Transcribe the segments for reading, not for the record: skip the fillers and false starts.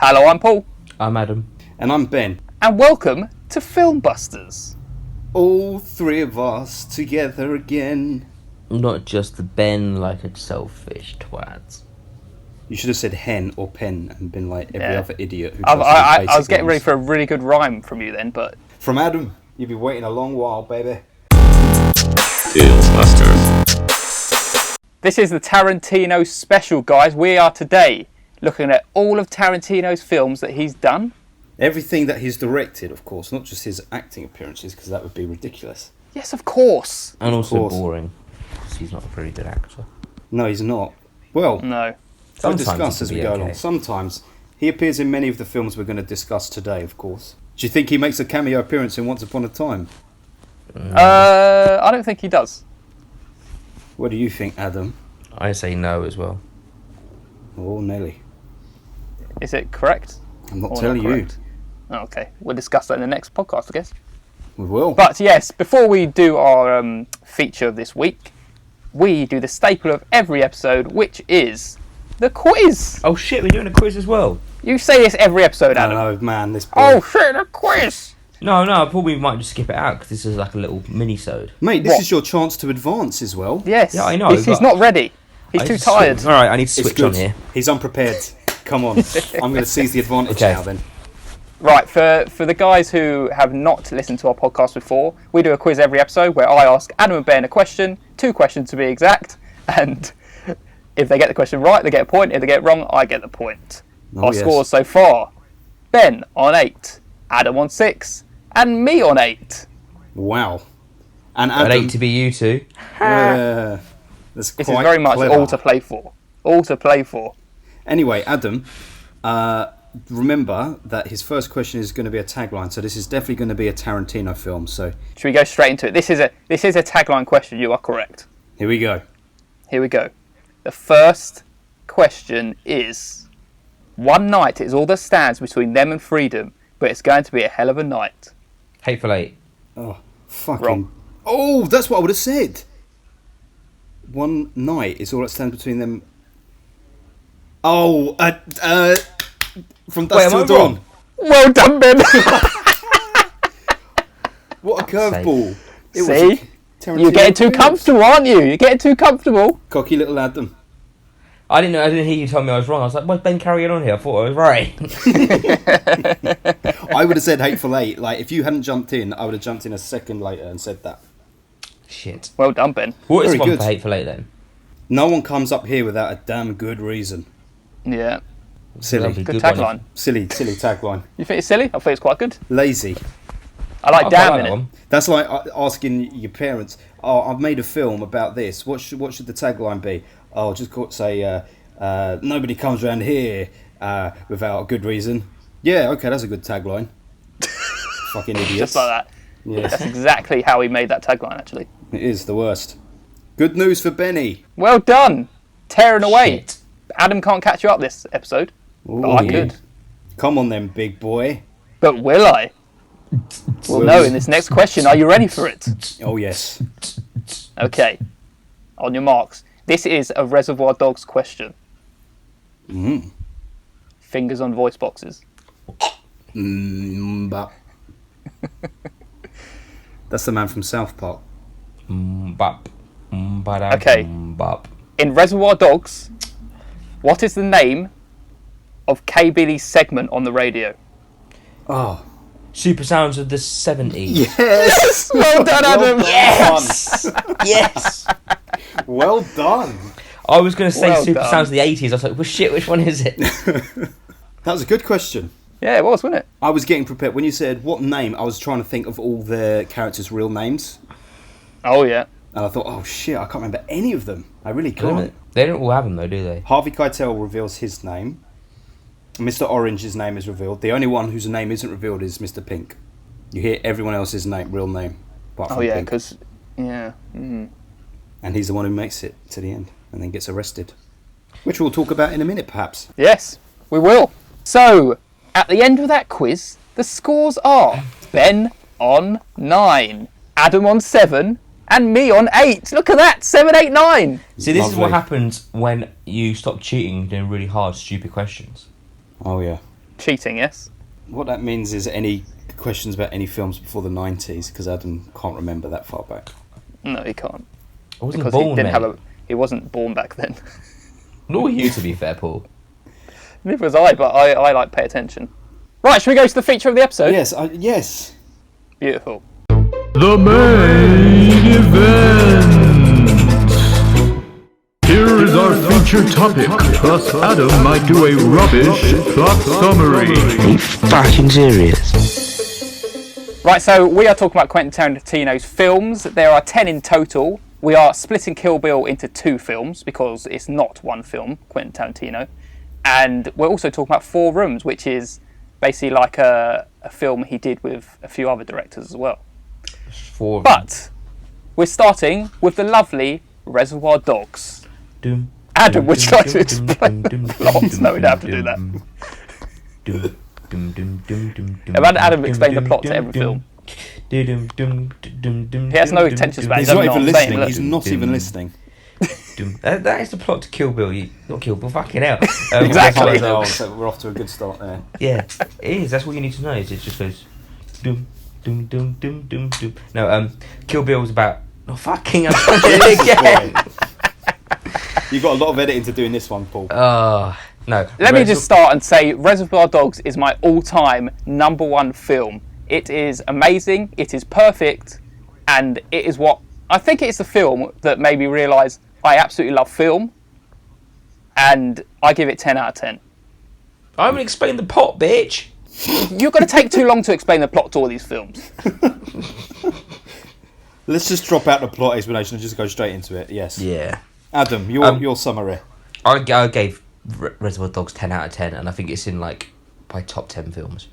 Hello, I'm Paul. I'm Adam. And I'm Ben. And welcome to FilmBusters. All three of us together again. Not just the Ben like a selfish twat. You should have said hen or pen and been like every other idiot who I was getting ready for a really good rhyme from you then, but... From Adam, you've been waiting a long while, baby. FilmBusters. This is the Tarantino special, guys. We are today looking at all of Tarantino's films that he's done. Everything that he's directed, of course, not just his acting appearances, because that would be ridiculous. Yes, of course. And also boring, because he's not a very good actor. No, he's not. Well, no. We'll discuss as we go along. Sometimes. He appears in many of the films we're going to discuss today, of course. Do you think he makes a cameo appearance in Once Upon a Time? I don't think he does. What do you think, Adam? I say no as well. Oh, Nelly. Is it correct? I'm not telling you. Oh, okay, we'll discuss that in the next podcast, I guess. We will. But yes, before we do our feature of this week, we do the staple of every episode, which is the quiz. Oh shit, we're doing a quiz as well. You say this every episode, Adam. Oh man, this boy. Oh shit, a quiz. No, I probably might just skip it out because this is like a little mini-sode. Mate, this is your chance to advance as well. Yes. Yeah, I know. He's not ready. He's too tired. Alright, I need to switch on here. He's unprepared. Come on. I'm going to seize the advantage now then. Right, for the guys who have not listened to our podcast before, we do a quiz every episode where I ask Adam and Ben a question, 2 questions to be exact, and if they get the question right, they get a point. If they get it wrong, I get the point. Our scores so far: Ben on 8, Adam on 6, and me on 8. Wow. And Adam, I'd hate to be you two. This is very much clever. All to play for. All to play for. Anyway, Adam, remember that his first question is going to be a tagline, so this is definitely going to be a Tarantino film. So should we go straight into it? This is a tagline question. You are correct. Here we go. The first question is: one night is all that stands between them and freedom, but it's going to be a hell of a night. Hateful Eight. Oh, fucking. Wrong. Oh, that's what I would have said. One night is all that stands between them. Oh, From Dusk Till Dawn. Well done, Ben. What a curveball. See? You're getting too comfortable, aren't you? You're getting too comfortable. Cocky little Adam. I didn't hear you tell me I was wrong. I was like, why's Ben carrying on here? I thought I was right. I would have said Hateful Eight. Like, if you hadn't jumped in, I would have jumped in a second later and said that. Shit. Well done, Ben. What is one for Hateful Eight then? No one comes up here without a damn good reason. Yeah. Silly. Good tagline. Silly tagline. You think it's silly? I think it's quite good. Lazy. I like damn in it. That's like asking your parents, oh, I've made a film about this. What should the tagline be? Oh, just say, nobody comes around here without a good reason. Yeah, okay, that's a good tagline. Fucking idiots. Just like that. Yes. That's exactly how he made that tagline, actually. It is the worst. Good news for Benny. Well done. Tearing away. Shit. Adam can't catch you up this episode. Ooh, but I could. Come on then, big boy. But will I? We'll know in this next question. Are you ready for it? Oh, yes. Okay. On your marks. This is a Reservoir Dogs question. Fingers on voice boxes. Bop. That's the man from South Park. Bop. Okay. Bop. In Reservoir Dogs, what is the name of K. Billy's segment on the radio? Oh. Super Sounds of the 70s. Yes! Well done, Adam! Yes! Yes! Well done. I was going to say Super Sounds of the 80s. I was like, well, shit, which one is it? That was a good question. Yeah, it was, wasn't it? I was getting prepared. When you said what name, I was trying to think of all the characters' real names. Oh, yeah. And I thought, oh shit, I can't remember any of them. I really can't. They don't all have them though, do they? Harvey Keitel reveals his name. Mr. Orange's name is revealed. The only one whose name isn't revealed is Mr. Pink. You hear everyone else's real name. Oh yeah, because yeah. Mm. And he's the one who makes it to the end and then gets arrested, which we'll talk about in a minute, perhaps. Yes, we will. So at the end of that quiz, the scores are Ben on 9, Adam on 7. And me on 8. Look at that. 7, 8, 9. See, this is what happens when you stop cheating doing really hard, stupid questions. Oh, yeah. cheating, yes? What that means is any questions about any films before the 90s, because Adam can't remember that far back. No, he can't. I wasn't Because born, mate. he wasn't born back then. Nor were you, to be fair, Paul. Neither was I, but I like pay attention. Right, should we go to the feature of the episode? Yes, yes. Beautiful. The main event. Here is our feature topic, plus Adam might do a rubbish plot summary. Are you fucking serious? Right, so we are talking about Quentin Tarantino's films. There are 10 in total. We are splitting Kill Bill into 2 films because it's not one film, Quentin Tarantino. And we're also talking about 4 Rooms, which is basically like a film he did with a few other directors as well. But we're starting with the lovely Reservoir Dogs. Adam, would you like to explain the plot? No, we don't have to do that. Adam explained the plot to every film. He has no intentions about it. He's not even listening. He's not even listening. That is the plot to Kill Bill. Not Kill Bill, fucking hell. Exactly. So we're off to a good start there. Yeah, it is. That's all you need to know. Is it just goes doom, doom, doom, doom, doom, doom. No, Kill Bill was about. Oh fucking! I'm trying to do it again. You've got a lot of editing to do in this one, Paul. No. Let me just start and say Reservoir Dogs is my all-time #1 film. It is amazing, it is perfect, and it is what... I think it's the film that made me realise I absolutely love film, and I give it 10 out of 10. I haven't explained the plot, bitch. You're going to take too long to explain the plot to all these films. Let's just drop out the plot explanation and just go straight into it, yes. Yeah. Adam, your summary. I gave Reservoir Dogs 10 out of 10, and I think it's in like my top 10 films.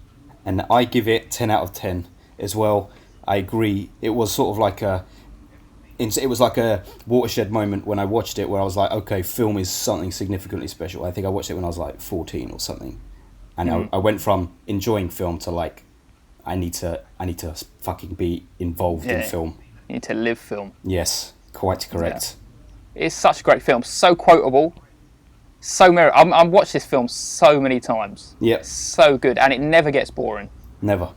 And I give it 10 out of 10 as well. I agree. It was sort of like a watershed moment when I watched it, where I was like, okay, film is something significantly special. I think I watched it when I was like 14 or something, and I went from enjoying film to like, I need to fucking be involved in film. You need to live film. Yes, quite correct. Yeah. It's such a great film, so quotable, so I've watched this film so many times. Yep. So good, and it never gets boring. Never.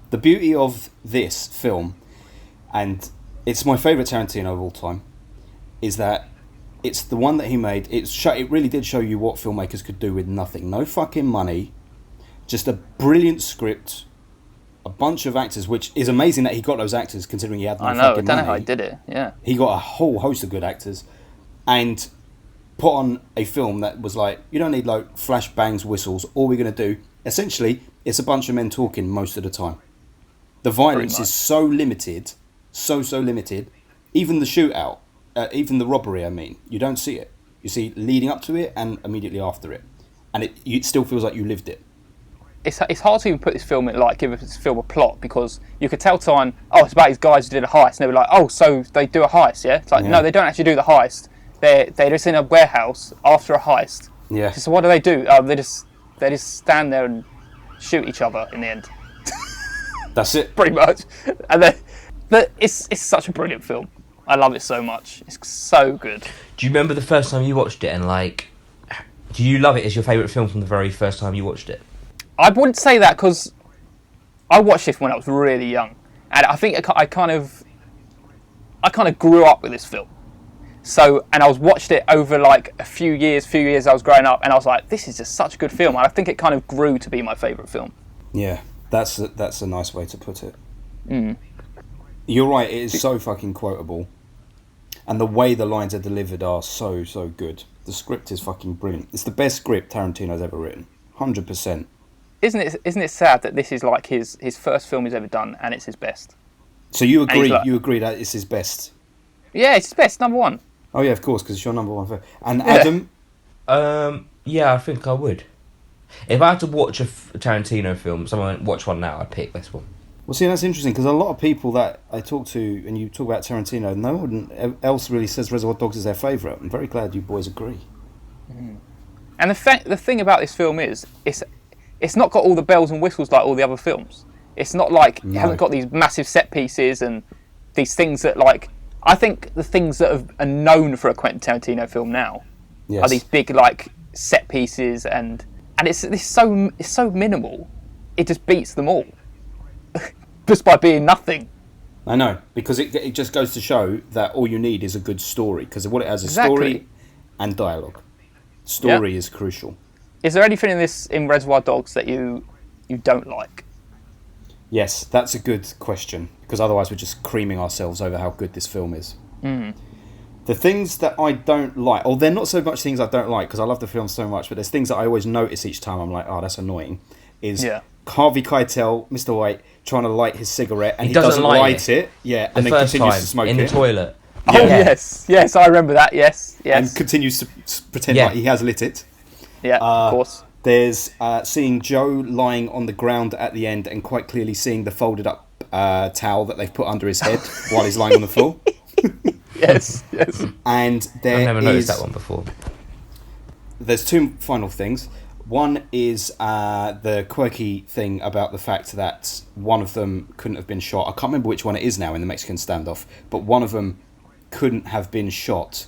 The beauty of this film, and it's my favourite Tarantino of all time, is that it's the one that he made. It really did show you what filmmakers could do with nothing. No fucking money, just a brilliant script, a bunch of actors, which is amazing that he got those actors considering he had no fucking money. I don't know how he did it, yeah. He got a whole host of good actors and put on a film that was like, you don't need like flash bangs, whistles. All we're going to do, essentially, it's a bunch of men talking most of the time. The violence is so limited, so limited. Even the shootout, even the robbery, I mean, you don't see it. You see leading up to it and immediately after it. And it still feels like you lived it. It's hard to even put this film in, like, give this film a plot, because you could tell time, it's about these guys who did a heist, and they were like, so they do a heist, yeah? It's like, no, they don't actually do the heist. They're just in a warehouse after a heist. Yeah. So what do? They just stand there and shoot each other in the end. That's it. Pretty much. And then, but it's such a brilliant film. I love it so much. It's so good. Do you remember the first time you watched it, and like, do you love it as your favourite film from the very first time you watched it? I wouldn't say that, because I watched this when I was really young, and I think I kind of grew up with this film. So, and I watched it over like a few years I was growing up, and I was like, this is just such a good film, and I think it kind of grew to be my favourite film. Yeah, that's a nice way to put it. Mm. You're right, it is so fucking quotable, and the way the lines are delivered are so good. The script is fucking brilliant. It's the best script Tarantino's ever written, 100%. Isn't it sad that this is like his first film he's ever done, and it's his best? So you agree? Like, you agree that it's his best? Yeah, it's his best, #1. Oh yeah, of course, because it's your #1 film. And Adam? Yeah, I think I would. If I had to watch a Tarantino film, someone watch one now, I'd pick this one. Well, see, that's interesting, because a lot of people that I talk to, and you talk about Tarantino, no one else really says Reservoir Dogs is their favourite. I'm very glad you boys agree. Mm. And the thing about this film is, it's not got all the bells and whistles like all the other films. It's not like, it hasn't got these massive set pieces and these things that, like, I think the things that are known for a Quentin Tarantino film now are these big, like, set pieces, and and it's so minimal. It just beats them all, just by being nothing. I know, because it just goes to show that all you need is a good story, because what it has is Exactly. story and dialogue. Story is crucial. Is there anything in Reservoir Dogs that you don't like? Yes, that's a good question, because otherwise we're just creaming ourselves over how good this film is. The things that I don't like, or they're not so much things I don't like, because I love the film so much, but there's things that I always notice each time. I'm like, oh, that's annoying. Is Harvey Keitel, Mr. White, trying to light his cigarette, and he doesn't light it. Yeah, and then continues to smoke in it. the toilet. Oh, yes, I remember that, yes. And continues to pretend like he has lit it. Yeah, of course. There's seeing Joe lying on the ground at the end and quite clearly seeing the folded up towel that they've put under his head while he's lying on the floor. Yes. And I've never noticed that one before. There's two final things. One is the quirky thing about the fact that one of them couldn't have been shot. I can't remember which one it is now in the Mexican standoff, but one of them couldn't have been shot.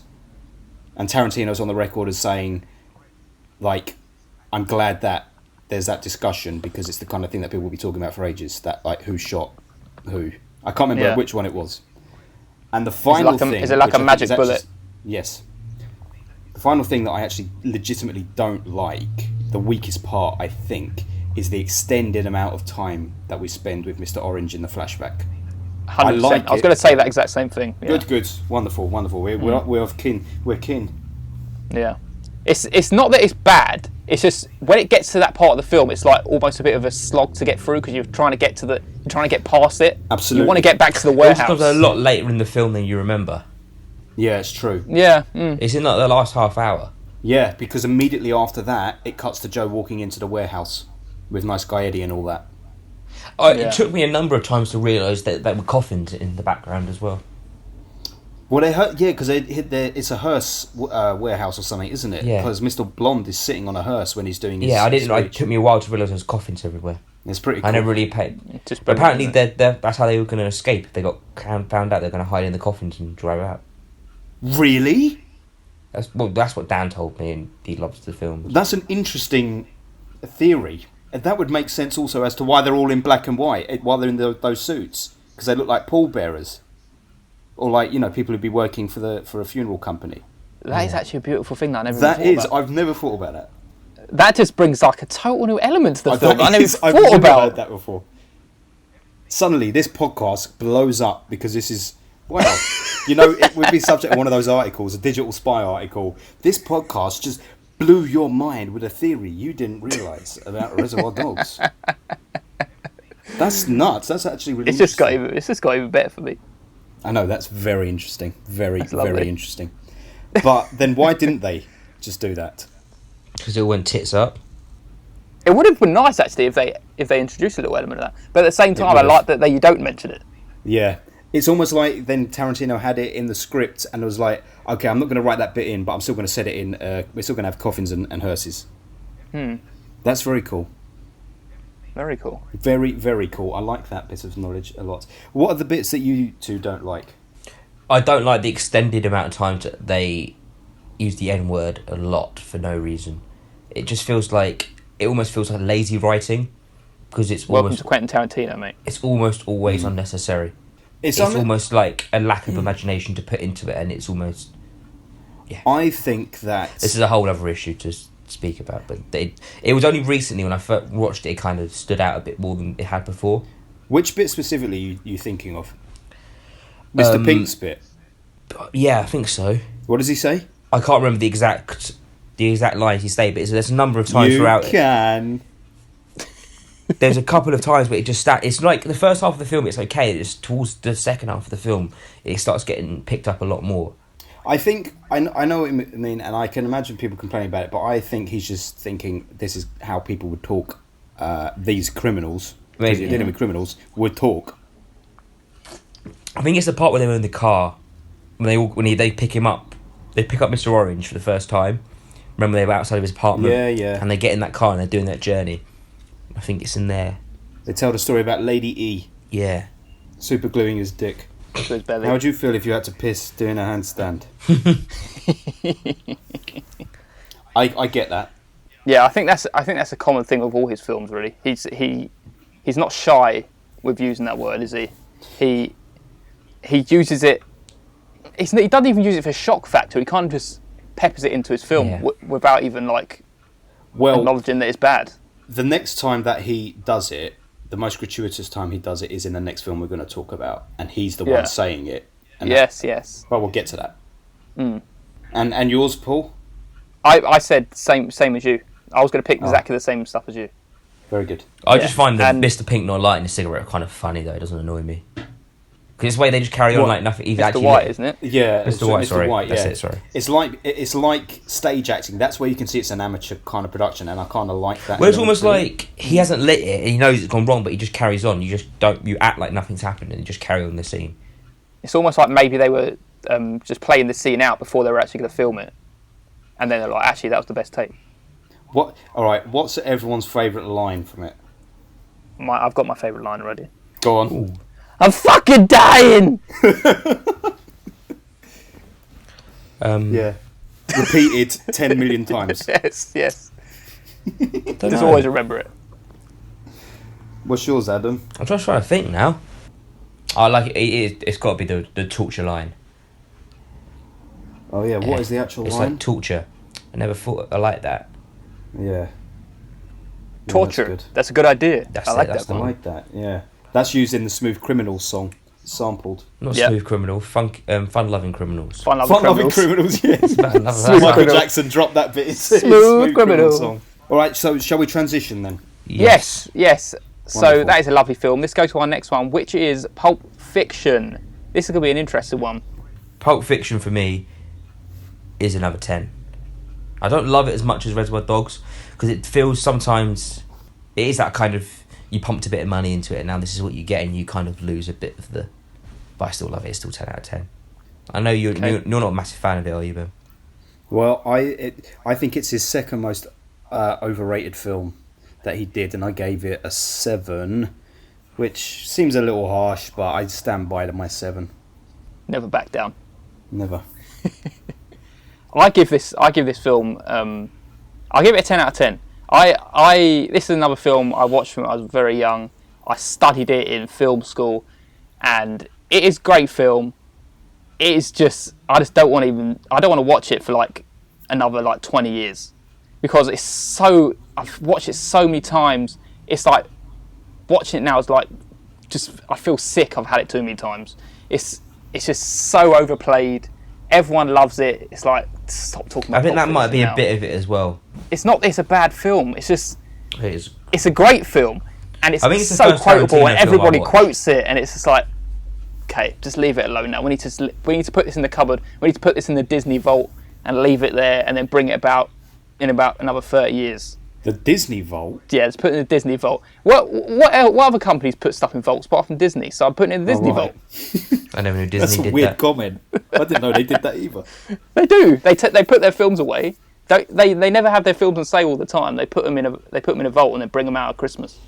And Tarantino's on the record as saying, like, I'm glad that there's that discussion, because it's the kind of thing that people will be talking about for ages, that, like, who shot who. I can't remember which one it was. And the final thing... Is it like a magic bullet? Yes. The final thing that I actually legitimately don't like, the weakest part, I think, is the extended amount of time that we spend with Mr. Orange in the flashback. 100%. I like I was going to say that exact same thing. Yeah. Good. Wonderful. We're of kin. We're kin. Yeah. It's not that it's bad. It's just when it gets to that part of the film, it's like almost a bit of a slog to get through, because you're trying to get past it. Absolutely. You want to get back to the It warehouse. also comes a lot later in the film than you remember. Yeah, it's true. Yeah. It's in like the last half hour. Yeah, because immediately after that, it cuts to Joe walking into the warehouse with Nice Guy Eddie and all that. It took me a number of times to realise that there were coffins in the background as well. Well, because it's a hearse warehouse or something, isn't it? Yeah. Because Mr. Blonde is sitting on a hearse when he's doing his Yeah, I didn't. speech. It took me a while to realise there was coffins everywhere. It's pretty cool. I never really paid. Just But apparently, brilliant, that's how they were going to escape. They got found out they're going to hide in the coffins and drive out. Really? That's what Dan told me, and he loves the film. That's an interesting theory. And that would make sense also as to why they're all in black and white while they're in those suits, because they look like pallbearers, or like, you know, people who'd be working for a funeral company. That is actually a beautiful thing that I never That even thought is. about. I've never thought about that. That just brings like a total new element to the film. I never I've thought never about heard that before. Suddenly, this podcast blows up because this is, wow. You know, it would be subject to one of those articles, a digital spy article. This podcast just blew your mind with a theory you didn't realise about Reservoir Dogs. That's nuts. That's actually really It's just got even better for me. I know, that's very interesting. Very lovely. interesting. But then why didn't they just do that? Because it all went tits up. It would have been nice actually if they introduced a little element of that. But at the same time, I would've. like that you don't mention it. Yeah. It's almost like then Tarantino had it in the script and was like, okay, I'm not going to write that bit in, but I'm still going to set it in. We're still going to have coffins and hearses. That's very cool. Very cool. Very, very cool. I like that bit of knowledge a lot. What are the bits that you two don't like? I don't like the extended amount of times that they use the N-word a lot for no reason. It just feels like... It almost feels like lazy writing, because it's Welcome almost... to Quentin Tarantino, mate. It's almost always unnecessary. It's almost like a lack of imagination to put into it, and it's almost... Yeah. I think that... This is a whole other issue to speak about, but it was only recently when I first watched it, it kind of stood out a bit more than it had before. Which bit specifically are you thinking of? Mr. Pink's bit? Yeah, I think so. What does he say? I can't remember the exact lines he said, but there's a number of times throughout You can... There's a couple of times where it just it's like the first half of the film it's okay, it's towards the second half of the film it starts getting picked up a lot more. I think I know what you mean, and I can imagine people complaining about it, but I think he's just thinking this is how people would talk. These criminals, because you're dealing with criminals, would talk. I think it's the part where they're in the car when they pick him up. They pick up Mr. Orange for the first time. Remember, they were outside of his apartment. Yeah. And they get in that car and they're doing that journey. I think it's in there. They tell the story about Lady E. Yeah. Super gluing his dick. To his belly. How would you feel if you had to piss doing a handstand? I get that. Yeah, I think that's a common thing with all his films. Really, he's not shy with using that word, is he? He uses it. He doesn't even use it for shock factor. He kind of just peppers it into his film without even acknowledging that it's bad. The next time that he does it, the most gratuitous time he does it is in the next film we're going to talk about, and he's the one saying it. And yes. Well, we'll get to that. And yours, Paul? I said same as you. I was going to pick exactly the same stuff as you. Very good. I just find that Mr. Pink not lighting a cigarette kind of funny, though. It doesn't annoy me. Because it's the way they just carry on like nothing. Mr. White, isn't it? Yeah, Mr. White, sorry. White, yeah. That's it, sorry. It's like stage acting. That's where you can see it's an amateur kind of production, and I kind of like that. Well, it's almost like he hasn't lit it, and he knows it's gone wrong, but he just carries on. You act like nothing's happened, and you just carry on the scene. It's almost like maybe they were just playing the scene out before they were actually going to film it, and then they're like, actually, that was the best take. What? All right. What's everyone's favourite line from it? I've got my favourite line already. Go on. Ooh. I'm fucking dying. Yeah. Repeated 10 million times. Yes. Just always remember it. What's yours, Adam? I'm just trying to think now. I like it. It's got to be the torture line. Oh yeah. What is the actual it's line? It's like torture. I never thought I like that. Yeah. Torture. That's a good idea. I like that. Yeah. That's used in the Smooth Criminals song. Sampled. Not Smooth Criminal. Fun-loving criminals. Fun-loving criminals. Yes. Michael Jackson dropped that bit. It's Smooth Criminal song. All right. So shall we transition then? Yes. So Wonderful. that is a lovely film. Let's go to our next one, which is Pulp Fiction. This is going to be an interesting one. Pulp Fiction for me is another 10. I don't love it as much as Reservoir Dogs because it feels sometimes it is that kind of you pumped a bit of money into it and now this is what you get and you kind of lose a bit of the. But I still love it. It's still 10 out of 10. I know you're not a massive fan of it, are you, Ben? Well, I think it's his second most overrated film that he did, and I gave it a 7, which seems a little harsh, but I stand by my 7. Never back down. Never. I give this film. I'll give it a 10 out of 10. This is another film I watched when I was very young. I studied it in film school, and it is a great film. It is just I don't want to watch it for another 20 years because it's so. I've watched it so many times. It's like watching it now is like just I feel sick. I've had it too many times. It's just so overplayed. Everyone loves it. It's like stop talking about. I think that might be now. a bit of it as well. It's a bad film. It's just It is. It's a great film, and it's the so first quotable, Tarantino and everybody film I quotes it, and it's just like, okay, just leave it alone now. We need to put this in the cupboard. We need to put this in the Disney vault and leave it there, and then bring it about in about another 30 years. The Disney vault? Yeah, it's put in the Disney vault. What other companies put stuff in vaults apart from Disney? So I'm putting it in the Disney vault. I never knew Disney That's a did weird that. comment. I didn't know they did that either. They do. They put their films away. They never have their films on sale all the time. They put them in a vault and then bring them out at Christmas.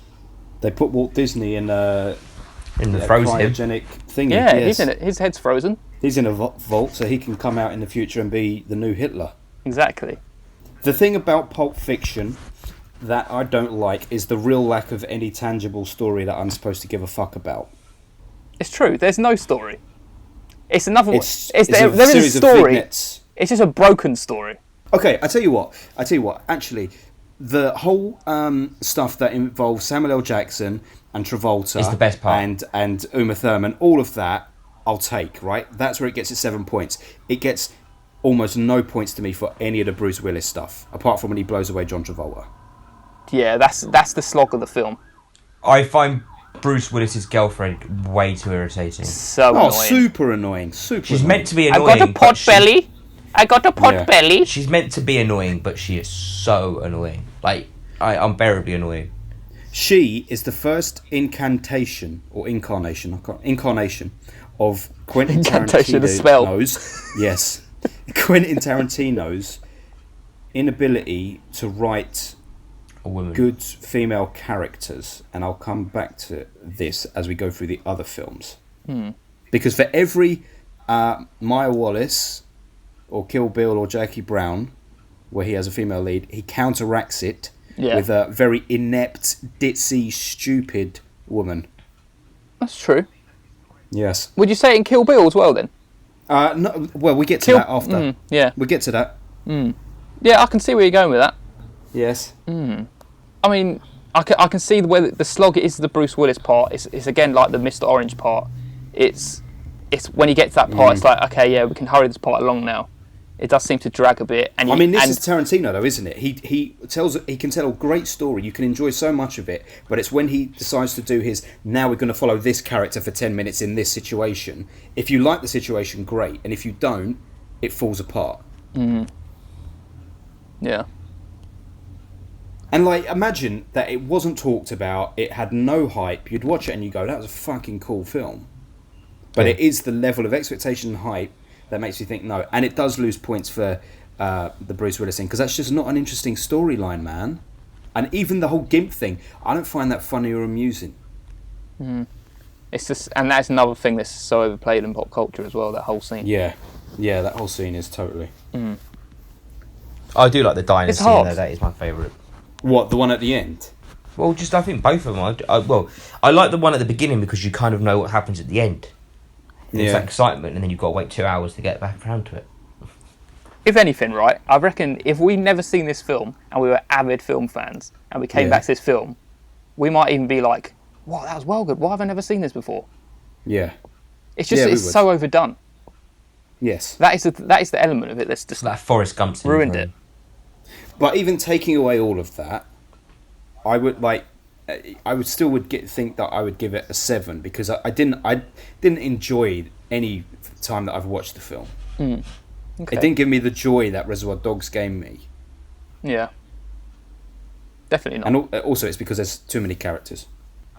They put Walt Disney in the frozen cryogenic thingy. Yeah, yes. he's in it. His head's frozen. He's in a vault, so he can come out in the future and be the new Hitler. Exactly. The thing about Pulp Fiction that I don't like is the real lack of any tangible story that I'm supposed to give a fuck about. It's true. There's no story. It's another. There is series a story. Of vignettes. It's just a broken story. Okay, I tell you what. Actually, the whole stuff that involves Samuel L. Jackson and Travolta is the best part. and Uma Thurman, all of that, I'll take. Right, that's where it gets its 7 points. It gets almost no points to me for any of the Bruce Willis stuff, apart from when he blows away John Travolta. Yeah, that's the slog of the film. I find Bruce Willis's girlfriend way too irritating. So annoying. Super annoying. She's meant to be annoying. I got a pot belly. I got a pot belly. She's meant to be annoying, but she is so annoying. Like, unbearably annoying. She is the first incarnation of Quentin Tarantino's. Yes, Quentin Tarantino's inability to write A woman. good female characters, and I'll come back to this as we go through the other films. Because for every Maya Wallace or Kill Bill or Jackie Brown, where he has a female lead, he counteracts it Yeah. with a very inept, ditzy, stupid woman. That's true. Yes. Would you say it in Kill Bill as well then? No, well, we get to that after. Yeah. We get to that. Yeah, I can see where you're going with that. Yes. I mean, I can see where the slog is the Bruce Willis part. It's again like the Mr. Orange part. It's when you get to that part, it's like, okay, yeah, we can hurry this part along now. It does seem to drag a bit. And this is Tarantino, though, isn't it? He can tell a great story. You can enjoy so much of it, but it's when he decides to do his, now we're going to follow this character for 10 minutes in this situation. If you like the situation, great. And if you don't, it falls apart. Yeah. And, like, imagine that it wasn't talked about, it had no hype. You'd watch it and you go, that was a fucking cool film. But it is the level of expectation and hype that makes you think no. And it does lose points for the Bruce Willis thing, because that's just not an interesting storyline, man. And even the whole GIMP thing, I don't find that funny or amusing. It's just, and that's another thing that's so overplayed in pop culture as well, that whole scene. Yeah, that whole scene is totally... I do like the diner It's scene, hard. though. That is my favourite. What, the one at the end? Well, just I think both of them. I like the one at the beginning because you kind of know what happens at the end. It's that excitement, and then you've got to wait 2 hours to get back around to it. If anything, right, I reckon if we'd never seen this film and we were avid film fans and we came back to this film, we might even be like, wow, that was well good. Why have I never seen this before? Yeah. It's just, Yeah, we it's would. so overdone. Yes. That is the element of it that's just That Forrest Gump syndrome. ruined it. But even taking away all of that, I would think that I would give it a 7, because I didn't enjoy any time that I've watched the film. Okay. It didn't give me the joy that Reservoir Dogs gave me. Yeah. Definitely not. And also it's because there's too many characters.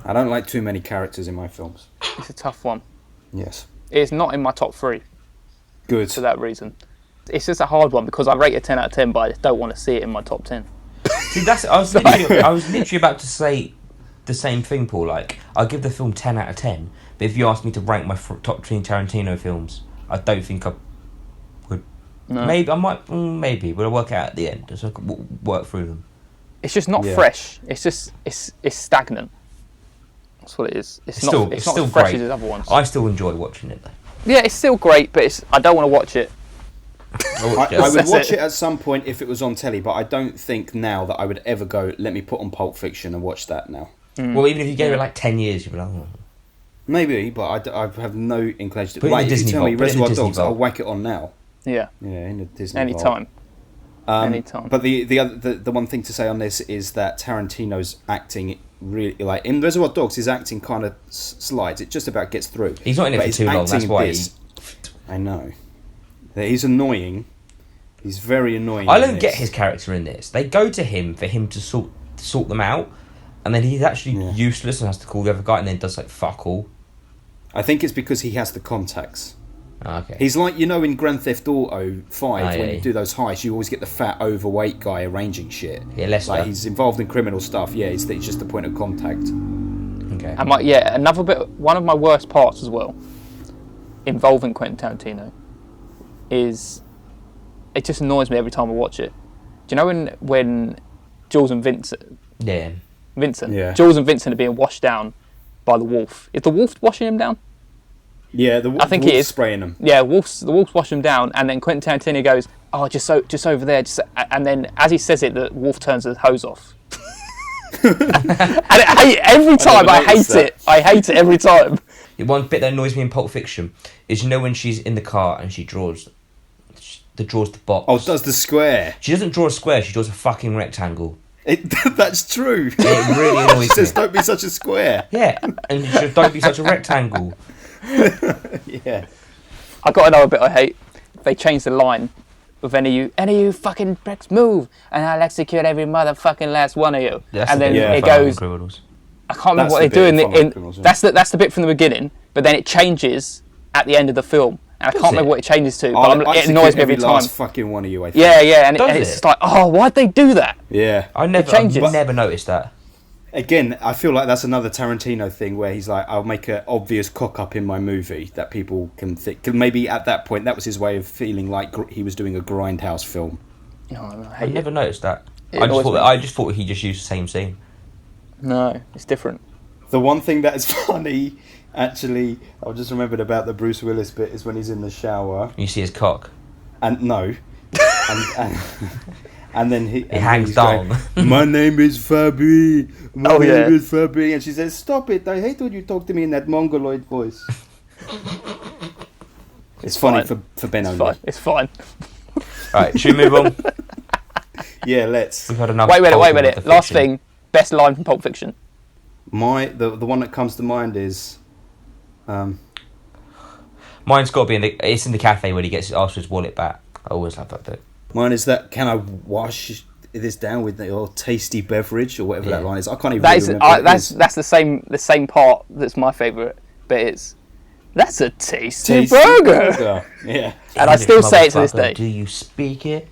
I don't like too many characters in my films. It's a tough one. Yes. It's not in my top 3 Good. for that reason. It's just a hard one because I rate it 10 out of 10, but I just don't want to see it in my top 10. See, I was literally about to say the same thing, Paul. Like, I'll give the film 10 out of 10, but if you asked me to rank my top 3 Tarantino films, I don't think I would. No. Maybe I might. Maybe, but I'll work it out at the end, so I could work through them. It's just not fresh. It's just it's stagnant. That's what it is. It's not still as fresh great. as the other ones. I still enjoy watching it, though. Yeah, it's still great, but I don't want to watch it. I would That's watch it. it at some point if it was on telly, but I don't think now that I would ever go, let me put on Pulp Fiction and watch that now. Well, even if you gave it like 10 years, you'd be like, oh. Maybe, but I have no inclination to... Put it in Like, the if you Disney tell me vault, put it in the Reservoir Disney Dogs, vault. I'll whack it on now. Yeah, Yeah, in the Disney anytime. vault. Anytime. But the one thing to say on this is that Tarantino's acting really, like, in Reservoir Dogs, his acting kind of slides. It just about gets through. He's not in it But for his too long, acting that's in why this- I know. He's annoying. He's very annoying. I in don't get this. his character in this. They go to him for him to sort them out, and then he's actually useless and has to call the other guy, and then does like fuck all. I think it's because he has the contacts. Oh, okay. He's like, you know, in Grand Theft Auto 5, when yeah. you do those heists, you always get the fat, overweight guy arranging shit. Yeah, Lester. Like, he's involved in criminal stuff. Yeah, he's just the point of contact. Okay. And another bit. One of my worst parts as well, involving Quentin Tarantino, is it just annoys me every time I watch it. Do you know when Jules and Vincent, Yeah. Jules and Vincent are being washed down by the wolf? Is the wolf washing him down? Yeah, I think the he wolf's is spraying them. Yeah, the wolf's washing him down, and then Quentin Tarantino goes, "Oh, just over there." And then as he says it, the wolf turns his hose off. And every time I hate it. I hate it every time. The one bit that annoys me in Pulp Fiction is, you know, when she's in the car and she draws the box. Oh, does the square? She doesn't draw a square. She draws a fucking rectangle. That's true. It really annoys She says, me. "Don't be such a square." Yeah, and she says, don't be such a rectangle. Yeah. I got another bit I hate. They changed the line with any of you fucking pricks move, and I'll execute every motherfucking last one of you. That's and the then bit it of Fun goes. Criminals. I can't remember That's what the they do bit in Fun in Criminals, yeah. that's the bit from the beginning, but then it changes at the end of the film, and I can't remember what it changes to. But it annoys me every time. Last fucking one of you, I think. Yeah, and Does it's it? just like, oh, why'd they do that? Yeah. I've changes. never noticed that. Again, I feel like that's another Tarantino thing where he's like, I'll make an obvious cock-up in my movie that people can think. Maybe at that point, that was his way of feeling like he was doing a grindhouse film. No, I I hate never it. noticed that. It I just annoys thought me. I just thought he just used the same scene. No, it's different. The one thing that is funny, actually, I've just remembered about the Bruce Willis bit is when he's in the shower, You see his cock. and no, and then he hangs he's down. Going, my name is Fabi. My Oh, yeah. name is Fabi, and she says, "Stop it! I hate when you talk to me in that mongoloid voice." It's funny fine. for Ben It's only. fine. It's fine. Right, should we move on? Yeah, let's. We've had enough. Wait a minute. talking about the Last fiction. thing. Best line from Pulp Fiction. The one that comes to mind is, Mine's got to be it's in the cafe when he gets asked for his wallet back. I always love that bit. mine is that. Can I wash this down with your tasty beverage or whatever that Yeah. line is? I can't even That really is. remember. what it is. That's the same part. That's my favourite. But it's. That's a tasty, Tasty burger. Yeah. And I still say it to this Motherfucker, day. Do you speak it?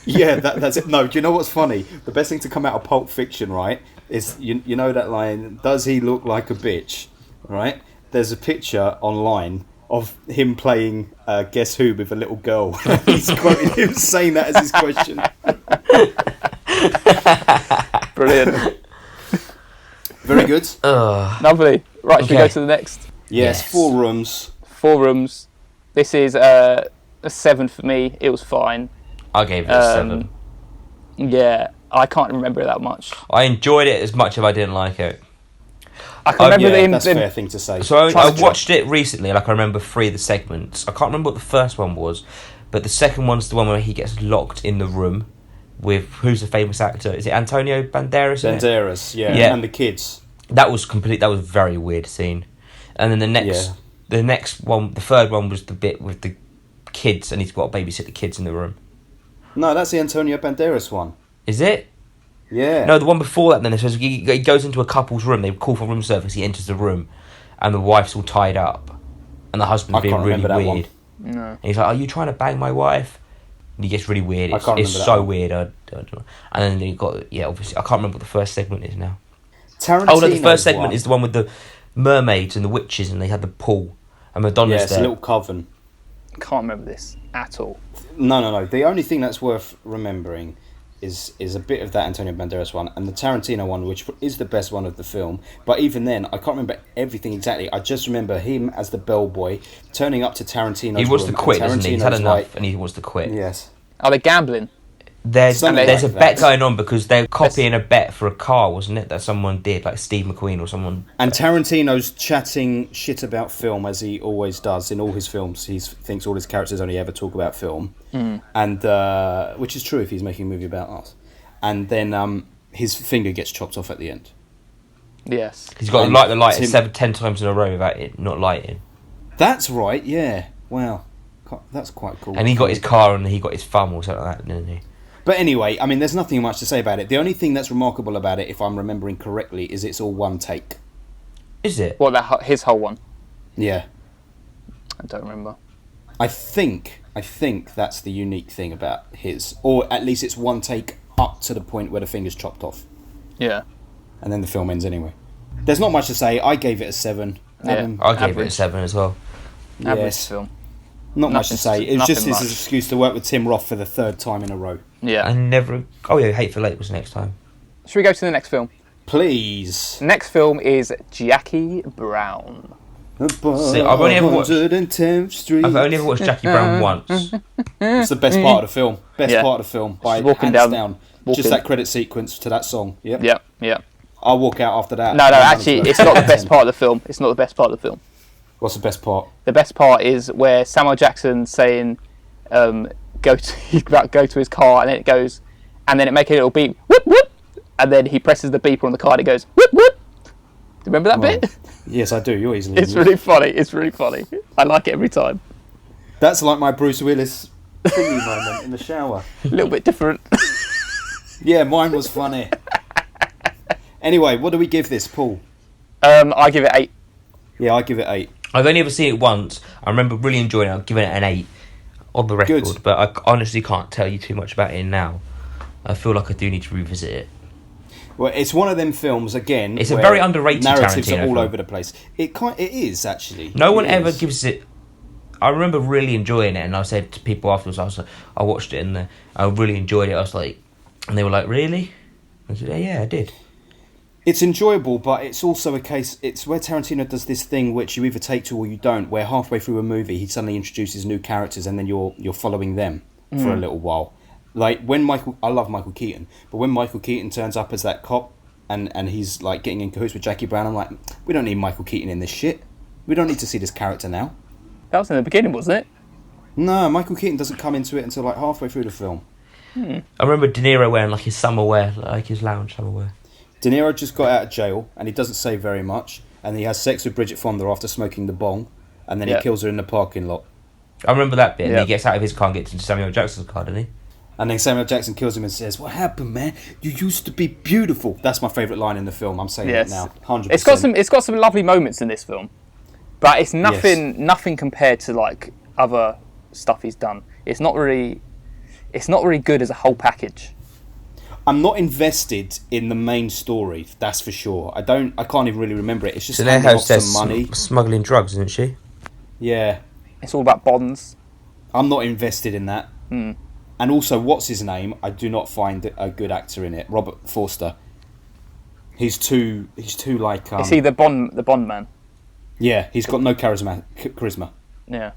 Yeah, that's it. No, do you know what's funny? The best thing to come out of Pulp Fiction, right, is you know that line, does he look like a bitch, right? There's a picture online of him playing Guess Who with a little girl. He's quoting him saying that as his question. Brilliant. Very good. Lovely. Right, should we Okay. go to the next? Yes, Yes. 4 rooms. 4 rooms. This is a 7 for me. It was fine. I gave it a 7. Yeah, I can't remember it that much. I enjoyed it as much as I didn't like it. I can remember Yeah, him. that's a fair thing to say. So I Trying to watched it recently, like I remember 3 of the segments. I can't remember what the first one was, but the second one's the one where he gets locked in the room with, who's the famous actor? Is it Antonio Banderas? in it? Banderas, yeah, Yeah. and the kids. That was a very weird scene. And then the next one, the third one was the bit with the kids, and he's got to babysit the kids in the room. No, that's the Antonio Banderas one. Is it? Yeah. No, the one before that. Then it says he goes into a couple's room. They call for room service. He enters the room, and the wife's all tied up, and the husband's I being can't really remember that one. weird. No. And he's like, "Are you trying to bang my wife?" And he gets really weird. I can't It's remember that so one. weird. I don't know. And then you got obviously I can't remember what the first segment is now. Tarantino's Oh no, the first segment one. is the one with the mermaids and the witches, and they had the pool, and Madonna's Yeah, it's a there. little coven. Can't remember this at all. No. The only thing that's worth remembering is a bit of that Antonio Banderas one and the Tarantino one, which is the best one of the film. But even then, I can't remember everything exactly. I just remember him as the bellboy turning up to Tarantino's He wants to room, quit, and doesn't he? He's had Tarantino's enough, like, and he wants to quit. yes. Are they gambling? There's Something a like bet that. going on because they're copying a bet for a car, wasn't it? That someone did, like Steve McQueen or someone. And Tarantino's chatting shit about film, as he always does in all his films. He thinks all his characters only ever talk about film, and which is true if he's making a movie about us. And then his finger gets chopped off at the end. Yes. He's got to And light the light Tim- 10 times in a row without it not lighting. That's right, yeah. Wow. That's quite cool. And he got his car and he got his thumb or something like that, didn't he? But anyway, I mean, there's nothing much to say about it. The only thing that's remarkable about it, if I'm remembering correctly, is it's all one take. Is it? What, his whole one? Yeah. I don't remember. I think that's the unique thing about his. Or at least it's one take up to the point where the finger's chopped off. Yeah. And then the film ends anyway. There's not much to say. I gave it a 7. Yeah. Adam, I gave it a Average. 7 as well. Average yes. film. Not much to Nothing- say. It was just nothing his much. excuse to work with Tim Roth for the 3rd time in a row. Yeah. I never. Oh yeah, Hateful Eight was next time. Should we go to the next film? Please. The next film is Jackie Brown. See, I've only ever watched- 110th Street. I've only ever watched Jackie Brown once. It's the best part of the film. Best Yeah. part of the film. By She's walking hands down- down. walking. Just that credit sequence to that song. Yep. Yeah, yeah. I'll walk out after that. No, actually, it's not the best part of the film. It's not the best part of the film. What's the best part? The best part is where Samuel Jackson's saying, go to his car, and then it goes, and then it makes a little beep, whoop whoop, and then he presses the beeper on the car, and it goes whoop whoop. Do you remember that bit? Yes, I do. You're easily. It's really funny. It's really funny. I like it every time. That's like my Bruce Willis thingy moment in the shower. A little bit different. Yeah, mine was funny. Anyway, what do we give this, Paul? I give it 8. Yeah, I give it 8. I've only ever seen it once. I remember really enjoying it. I'm giving it an 8 on the record, Good. but I honestly can't tell you too much about it now. I feel like I do need to revisit it. Well, it's one of them films again. It's a where very underrated narratives Tarantino are all film. over the place. It is actually. No one It ever is. gives it I remember really enjoying it, and I said to people afterwards, I watched it and I really enjoyed it. I was like, and they were like, really? I said, yeah, I did. It's enjoyable, but it's also a case. It's where Tarantino does this thing which you either take to or you don't. Where halfway through a movie, he suddenly introduces new characters, and then you're following them for a little while. Like when I love Michael Keaton, but when Michael Keaton turns up as that cop, and he's like getting in cahoots with Jackie Brown, I'm like, we don't need Michael Keaton in this shit. We don't need to see this character now. That was in the beginning, wasn't it? No, Michael Keaton doesn't come into it until like halfway through the film. I remember De Niro wearing like his summer wear, like his lounge summer wear. De Niro just got out of jail, and he doesn't say very much, and he has sex with Bridget Fonda after smoking the bong, and then he kills her in the parking lot. I remember that bit. And he gets out of his car and gets into Samuel Jackson's car, doesn't he? And then Samuel Jackson kills him and says, "What happened, man? You used to be beautiful." That's my favourite line in the film. I'm saying it now, 100%. It's got some lovely moments in this film, but it's nothing compared to like other stuff he's done. It's not really good as a whole package. I'm not invested in the main story, that's for sure. I can't even really remember it. It's just handing off some money. Smuggling drugs, isn't she? Yeah. It's all about bonds. I'm not invested in that. And also, what's his name? I do not find a good actor in it. Robert Forster. He's too like. Is he the Bond man? Yeah, he's got no charisma. Yeah.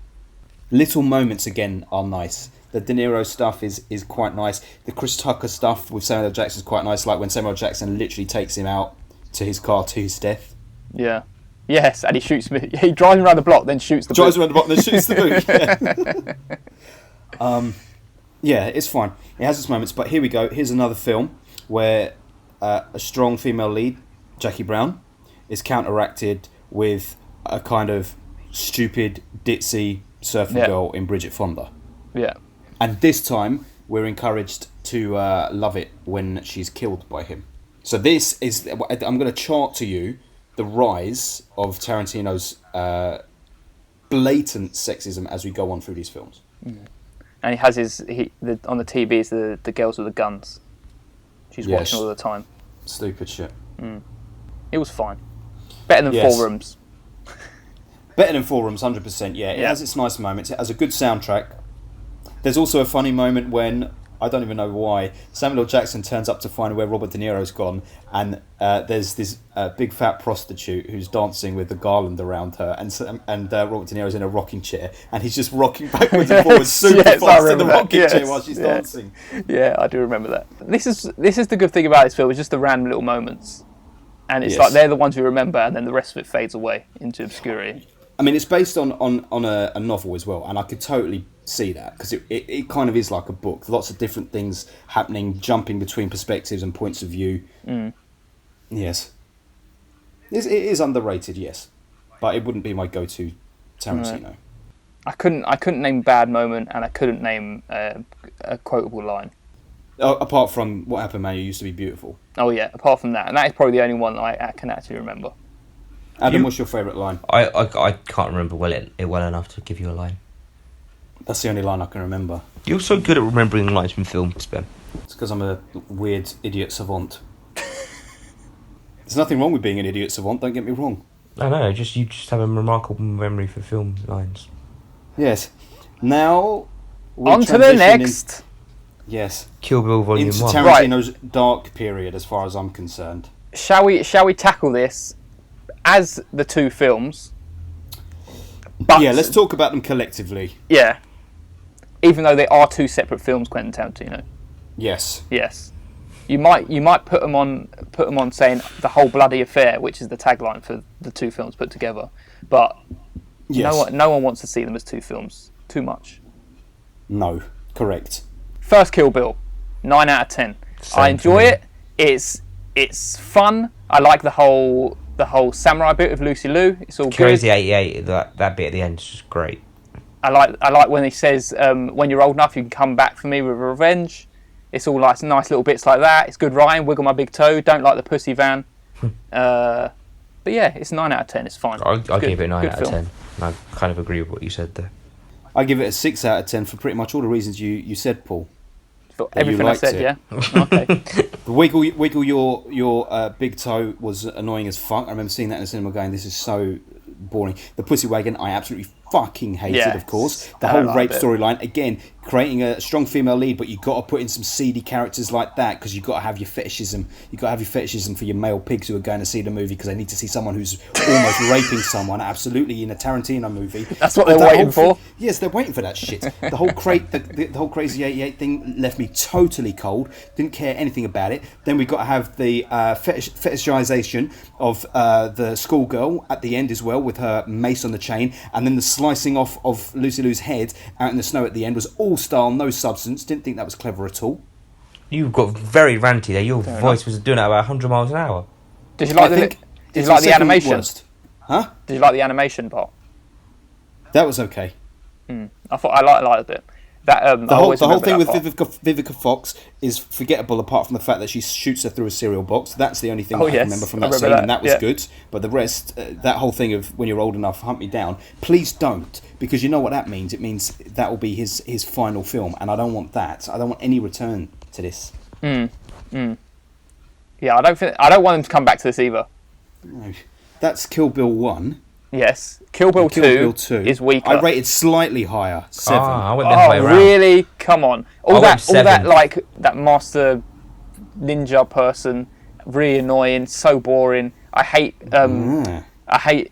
Little moments again are nice. The De Niro stuff is quite nice. The Chris Tucker stuff with Samuel L. Jackson is quite nice. Like when Samuel L. Jackson literally takes him out to his car to his death. Yeah. Yes, and he shoots. He drives around the block, then shoots the boot. Around the block, then shoots the boot. Yeah. Yeah, it's fine. It has its moments, but here we go. Here's another film where a strong female lead, Jackie Brown, is counteracted with a kind of stupid, ditzy surfer girl in Bridget Fonda. Yeah. And this time, we're encouraged to love it when she's killed by him. So this is... I'm going to chart to you the rise of Tarantino's blatant sexism as we go on through these films. And he has on the TV is the girls with the guns. She's watching all the time. Stupid shit. It was fine. Better than Four Rooms. Better than Four Rooms, 100%. Yeah, it has its nice moments. It has a good soundtrack. There's also a funny moment when, I don't even know why, Samuel L. Jackson turns up to find where Robert De Niro's gone, and there's this big fat prostitute who's dancing with the garland around her, and Robert De Niro's in a rocking chair, and he's just rocking backwards and forwards super fast in the rocking chair while she's dancing. Yeah, I do remember that. This is the good thing about this film, it's just the random little moments. And it's like they're the ones we remember, and then the rest of it fades away into obscurity. I mean, it's based on a novel as well, and I could totally see that, because it kind of is like a book. Lots of different things happening, jumping between perspectives and points of view. Yes. It is underrated, yes. But it wouldn't be my go-to Tarantino. Right. I couldn't name a bad moment, and I couldn't name a quotable line. Apart from What Happened, Man, You Used to Be Beautiful. Oh yeah, apart from that. And that is probably the only one that I can actually remember. Adam, what's your favourite line? I can't remember it well enough to give you a line. That's the only line I can remember. You're so good at remembering lines from films, Ben. It's because I'm a weird idiot savant. There's nothing wrong with being an idiot savant, don't get me wrong. I know, you just have a remarkable memory for film lines. Yes. Now, on to the next. Yes. Kill Bill Volume 1. Into Tarantino's dark period, as far as I'm concerned. Shall we tackle this as the two films? But, yeah, let's talk about them collectively. Yeah. Even though they are two separate films, Quentin Tarantino. Yes. Yes. You might put them on saying The Whole Bloody Affair, which is the tagline for the two films put together. But no one wants to see them as two films. Too much. No. Correct. First Kill Bill, 9 out of 10. I enjoy it. It's fun. I like the whole samurai bit with Lucy Liu. It's all Crazy good. 88, that bit at the end is just great. I like when he says, when you're old enough, you can come back for me with revenge. It's all like nice little bits like that. It's good writing. Wiggle my big toe. Don't like the pussy van. But yeah, it's 9 out of 10. It's fine. I'll give it a 9 out of 10. And I kind of agree with what you said there. I give it a 6 out of 10 for pretty much all the reasons you said, Paul. For everything I said, yeah. Okay. The wiggle your big toe was annoying as fuck. I remember seeing that in the cinema going, this is so boring. The pussy wagon, I absolutely fucking hated, Yes. of course. The I whole liked rape it. storyline, again, creating a strong female lead, but you've got to put in some seedy characters like that because you've got to have your fetishism. You've got to have your fetishism for your male pigs who are going to see the movie because they need to see someone who's almost raping someone, absolutely, in a Tarantino movie. That's what they're That waiting whole for. thing- yes, they're waiting for that shit. The whole the whole Crazy 88 thing left me totally cold. Didn't care anything about it. Then we got to have the fetishization of the schoolgirl at the end as well, with her mace on the chain, and then the slicing off of Lucy Lou's head out in the snow at the end was all style, no substance. Didn't think that was clever at all. You got very ranty there. Your voice was doing it about 100 miles an hour. Did you like Did the animation? Worst. Huh? Did you like the animation part? That was okay. I thought I liked it. That The whole thing with Vivica Fox is forgettable, apart from the fact that she shoots her through a cereal box. That's the only thing I can remember from that scene, and that was good. But the rest, that whole thing of when you're old enough, hunt me down. Please don't, because you know what that means. It means that will be his final film, and I don't want that. I don't want any return to this. Yeah, I don't want him to come back to this either. No. That's Kill Bill 1. Yes, Kill Bill, Kill 2 Bill 2 is weaker. I rated slightly higher, 7. I went the other way Oh, around. really? Come on. All that, 7. like, that master ninja person, really annoying, so boring. I hate,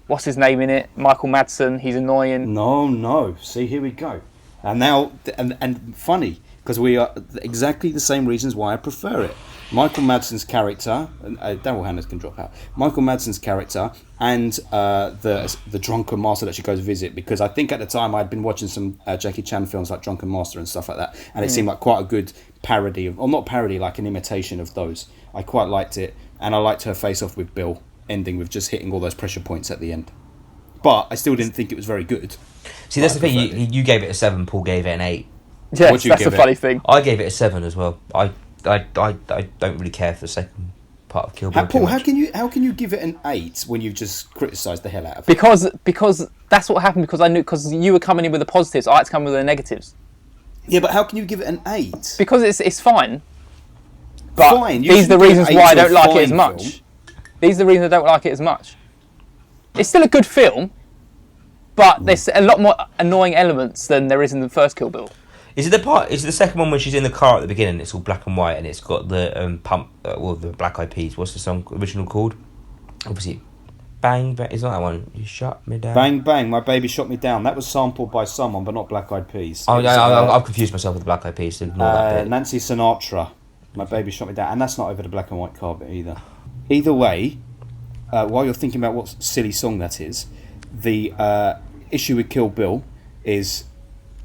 what's his name in it? Michael Madsen, he's annoying. No. See, here we go. And now, and funny, because we are exactly the same reasons why I prefer it. Michael Madsen's character, Daryl Hannah can drop out. Michael Madsen's character and the drunken master that she goes visit, because I think at the time I'd been watching some Jackie Chan films like Drunken Master and stuff like that, and it seemed like quite a good parody of, or not parody, like an imitation of those. I quite liked it, and I liked her face off with Bill, ending with just hitting all those pressure points at the end. But I still didn't think it was very good. See, that's the thing. You gave it a 7. Paul gave it an 8. Yes, What'd you that's give the it? funny thing. I gave it a 7 as well. I don't really care for the second part of Kill Bill. Paul, how can you give it an 8 when you've just criticised the hell out of it? Because that's what happened, because you were coming in with the positives, I had to come with the negatives. Yeah, but how can you give it an 8? Because it's fine. But Fine, you these are the shouldn't give reasons an why I 8 to a don't like it as fine much. film. These are the reasons I don't like it as much. It's still a good film, but there's a lot more annoying elements than there is in the first Kill Bill. Is it the second one when she's in the car at the beginning? It's all black and white, and it's got the the Black Eyed Peas. What's the song original called? Obviously, Bang Bang. It's not that one. You shut me down. Bang Bang, My Baby Shot Me Down. That was sampled by someone, but not Black Eyed Peas. Oh, It's, I've confused myself with the Black Eyed Peas. So ignore that bit. Nancy Sinatra, My Baby Shot Me Down, and that's not over the black and white carpet either. Either way, while you're thinking about what silly song that is, the issue with Kill Bill is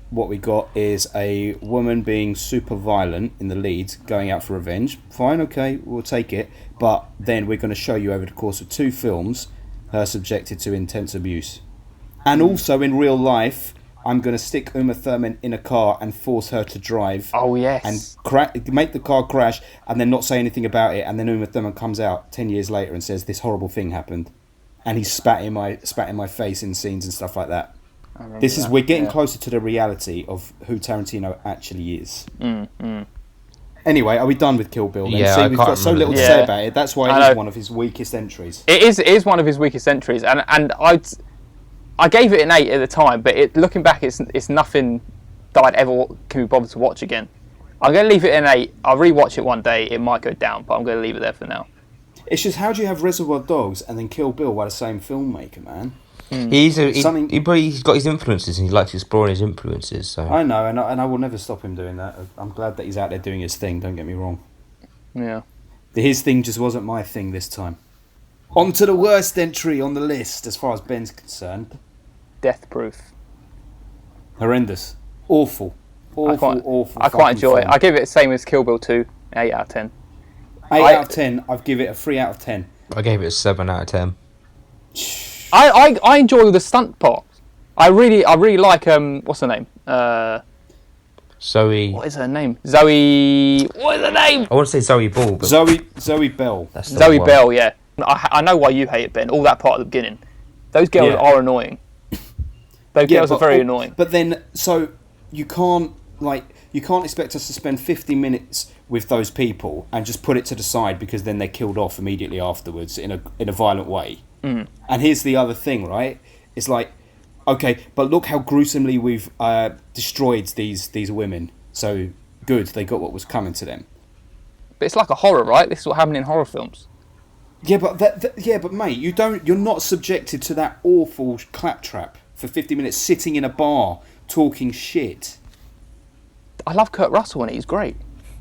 what we got is a woman being super violent in the lead, going out for revenge. Fine, okay, we'll take it. But then we're going to show you over the course of 2 films her subjected to intense abuse. And also in real life, I'm going to stick Uma Thurman in a car and force her to drive. Oh, yes. And make the car crash and then not say anything about it. And then Uma Thurman comes out 10 years later and says, this horrible thing happened. And he's spat in my face in scenes and stuff like that. We're getting closer to the reality of who Tarantino actually is. Anyway, are we done with Kill Bill then? Yeah, See, I we've can't got so remember. little to say about it. That's why I it know. is one of his weakest entries. It is one of his weakest entries, and I gave it an 8 at the time, but looking back, it's nothing that I'd ever can be bothered to watch again. I'm going to leave it an 8. I'll rewatch it one day. It might go down, but I'm going to leave it there for now. It's just, how do you have Reservoir Dogs and then Kill Bill by the same filmmaker, man? He's got his influences, and he likes exploring his influences. So I know, and I will never stop him doing that. I'm glad that he's out there doing his thing, don't get me wrong. Yeah. His thing just wasn't my thing this time. On to the worst entry on the list, as far as Ben's concerned. Death Proof. Horrendous. Awful. Awful. I quite enjoy it. I give it the same as Kill Bill 2, 8 out of 10. 8 out of 10. I'd give it a 3 out of 10. I gave it a 7 out of 10. I enjoy the stunt parts. I really like what's her name? Zoe. What is her name? Zoe. What is her name? I want to say Zoe Ball, but Zoe Bell. that's the Zoe one. Bell. Yeah. I know why you hate it, Ben. All that part at the beginning. Those girls Yeah. are annoying. Those girls are very annoying. But then, so you can't expect us to spend 50 minutes with those people and just put it to the side because then they're killed off immediately afterwards in a violent way. And here's the other thing, right? It's like, Okay, but look how gruesomely we've destroyed these women. So good, they got what was coming to them. But it's like a horror, right? This is what happened in horror films. Yeah, but but mate, you're not subjected to that awful claptrap for 50 minutes sitting in a bar talking shit. I love Kurt Russell in it. He's great.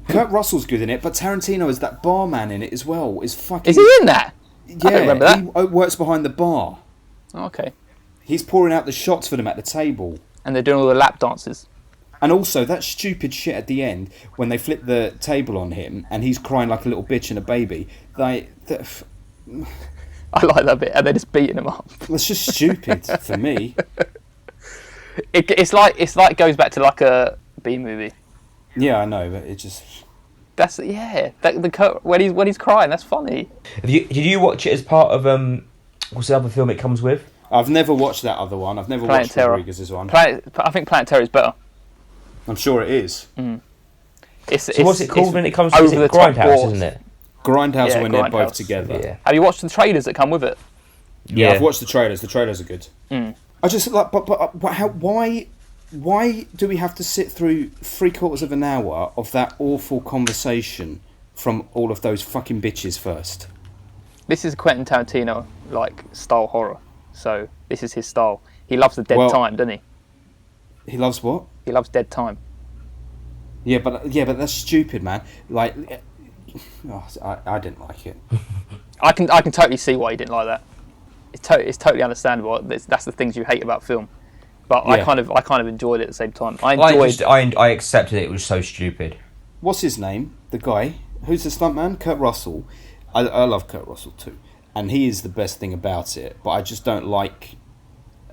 Kurt Russell's good in it, but Tarantino is that barman in it as well. Is fucking. Is he in that? Yeah, I don't remember that. He works behind the bar. Oh, okay. He's pouring out the shots for them at the table. And they're doing all the lap dances. And also that stupid shit at the end when they flip the table on him and he's crying like a little bitch and a baby. I like that bit, and they're just beating him up. It's just stupid for me. It's like goes back to like a B movie. Yeah, I know, but it just. That's when he's crying. That's funny. Did you watch it as part of what's the other film it comes with? I've never watched that other one. I've never watched Rodriguez's one. I think Planet Terror is better. I'm sure it is. So what's it called when it comes with Grindhouse, isn't it? Grindhouse when they're Grindhouse. both together. Yeah. Have you watched the trailers that come with it? Yeah, I've watched the trailers. The trailers are good. I just like, but why do we have to sit through 3/4 of an hour of that awful conversation from all of those fucking bitches first? This is Quentin Tarantino like style horror, so this is his style. He loves the dead time, doesn't he? He loves what? He loves dead time. Yeah, but that's stupid, man. Like, I didn't like it. I can totally see why he didn't like that. It's totally understandable. That's the things you hate about film. But yeah. I kind of enjoyed it at the same time. I accepted it was so stupid. What's his name? The guy who's the stuntman, Kurt Russell. I love Kurt Russell too, and he is the best thing about it. But I just don't like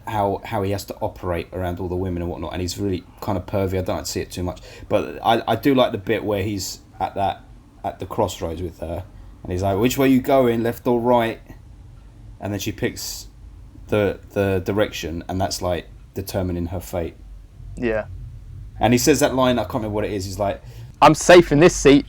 how he has to operate around all the women and whatnot, and he's really kind of pervy. I don't like to see it too much, but I do like the bit where he's at the crossroads with her, and he's like, "Which way you going, left or right?" And then she picks the direction, and that's like determining her fate. Yeah. And he says that line, I can't remember what it is. He's like, "I'm safe in this seat."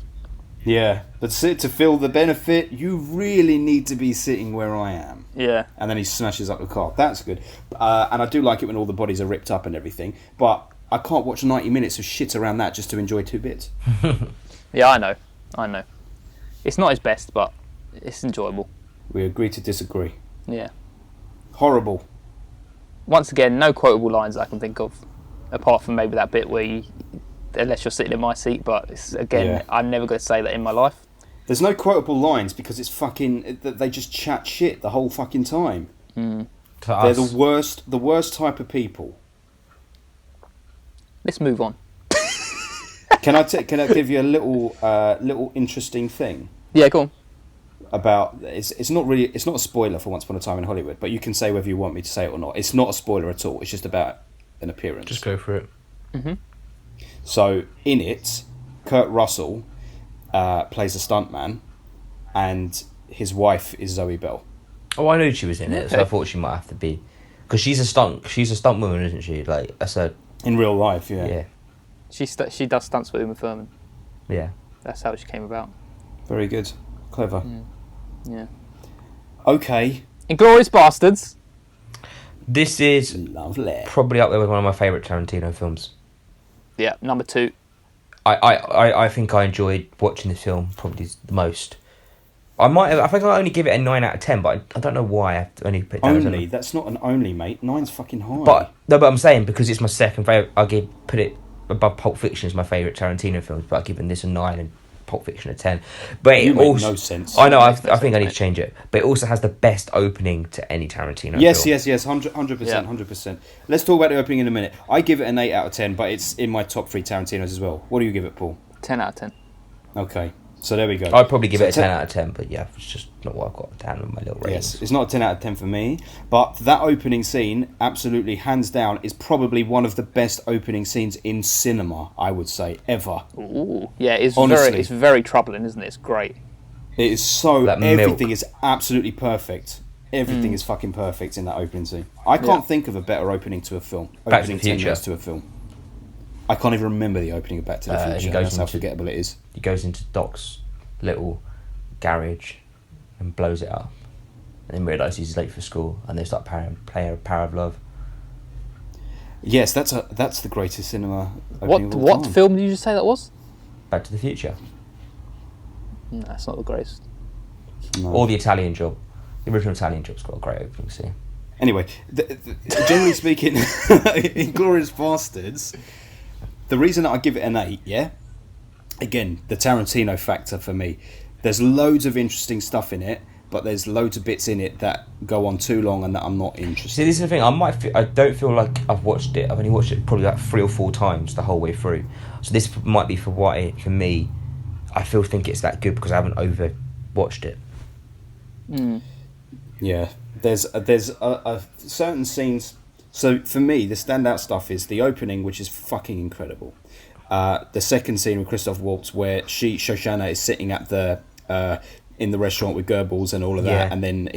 Yeah, but to feel the benefit, you really need to be sitting where I am. Yeah. And then he smashes up the car. That's good. And I do like it when all the bodies are ripped up and everything. But I can't watch 90 minutes of shit around that just to enjoy 2 bits. Yeah, I know. It's not his best, but it's enjoyable. We agree to disagree. Yeah. Horrible. Once again, no quotable lines I can think of, apart from maybe that bit where unless you're sitting in my seat, but it's, again, yeah. I'm never going to say that in my life. There's no quotable lines because it's fucking... They just chat shit the whole fucking time. Mm. They're the worst type of people. Let's move on. Can I give you a little interesting thing? Yeah, go on. About it's not a spoiler for Once Upon a Time in Hollywood, but you can say whether you want me to say it or not. It's not a spoiler at all. It's just about an appearance. Just go for it. Mm-hmm. So in it, Kurt Russell plays a stuntman, and his wife is Zoe Bell. Oh, I knew she was in it, so I thought she might have to be, because she's a stunt woman, isn't she? Like I said, in real life, yeah. Yeah. She does stunts for Uma Thurman. Yeah. That's how she came about. Very good, clever. Yeah. Okay. Inglourious Bastards. This is lovely. Probably up there with one of my favourite Tarantino films. Yeah, number 2. I think I enjoyed watching this film probably the most. I think I only give it a 9 out of 10, but I don't know why I only put it down. Only? That's not an only, mate. 9's fucking high. But I'm saying, because it's my second favourite, put it above Pulp Fiction as my favourite Tarantino films, but I've given this a 9 and Pulp Fiction a 10. But it also, no sense. I know, I think I need to change it. But it also has the best opening to any Tarantino film. Yes, 100%. Let's talk about the opening in a minute. I give it an 8 out of 10, but it's in my top 3 Tarantinos as well. What do you give it, Paul? 10 out of 10. Okay, so there we go. I'd probably give it a 10 out of 10, but yeah, it's just not what I've got down on my little ratings. Yes, it's not a 10 out of 10 for me, but that opening scene, absolutely, hands down, is probably one of the best opening scenes in cinema, I would say, ever. Ooh, yeah, it's very troubling, isn't it? It's great. It is so... That everything milk. is absolutely perfect. Everything is fucking perfect in that opening scene. I can't think of a better opening to a film. Back to the Opening 10 Future. minutes to a film. I can't even remember the opening of Back to the Future. That's how forgettable it is. He goes into Doc's little garage and blows it up, and then realises he's late for school, and they start playing a Power of Love. Yes, that's the greatest cinema opening of all What time. film did you just say that was? Back to the Future. No, that's not the greatest. No. Or The Italian Job. The original Italian Job's got a great opening scene. Anyway, generally speaking, Inglourious Bastards, the reason that I give it an 8, yeah? Again, the Tarantino factor for me. There's loads of interesting stuff in it, but there's loads of bits in it that go on too long and that I'm not interested See, this is the thing. I don't feel like I've watched it. I've only watched it probably like 3 or 4 times the whole way through. So this might be for me. I think it's that good because I haven't over watched it. Yeah, there's a certain scenes. So for me, the standout stuff is the opening, which is fucking incredible. The second scene with Christoph Waltz, where Shoshana is sitting at the in the restaurant with Goebbels and all of that, and then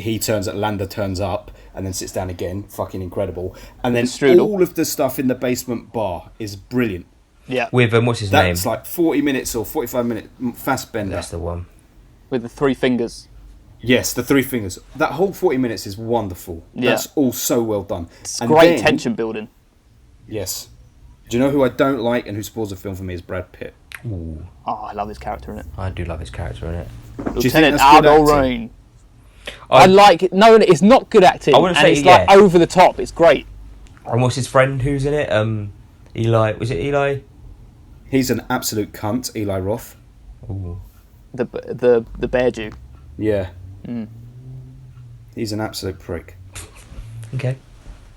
Landa turns up and then sits down again. Fucking incredible. And then all of the stuff in the basement bar is brilliant. Yeah. With what's his name? That's like 40 minutes or 45 minute Fassbender. That's the one. With the 3 fingers. Yes, the 3 fingers. That whole 40 minutes is wonderful. Yeah. That's all so well done. It's great tension building. Yes. Do you know who I don't like and who spoils the film for me is Brad Pitt. Ooh, Oh, I love his character in it. I do love his character in it. Lieutenant that's good Aldo acting? Rain. I like it. No, it's not good acting. I wouldn't and say- it's like yeah. over the top. It's great. And what's his friend who's in it? Eli. Was it Eli? He's an absolute cunt, Eli Roth. Ooh. The bear Jew. Yeah. He's an absolute prick. Okay,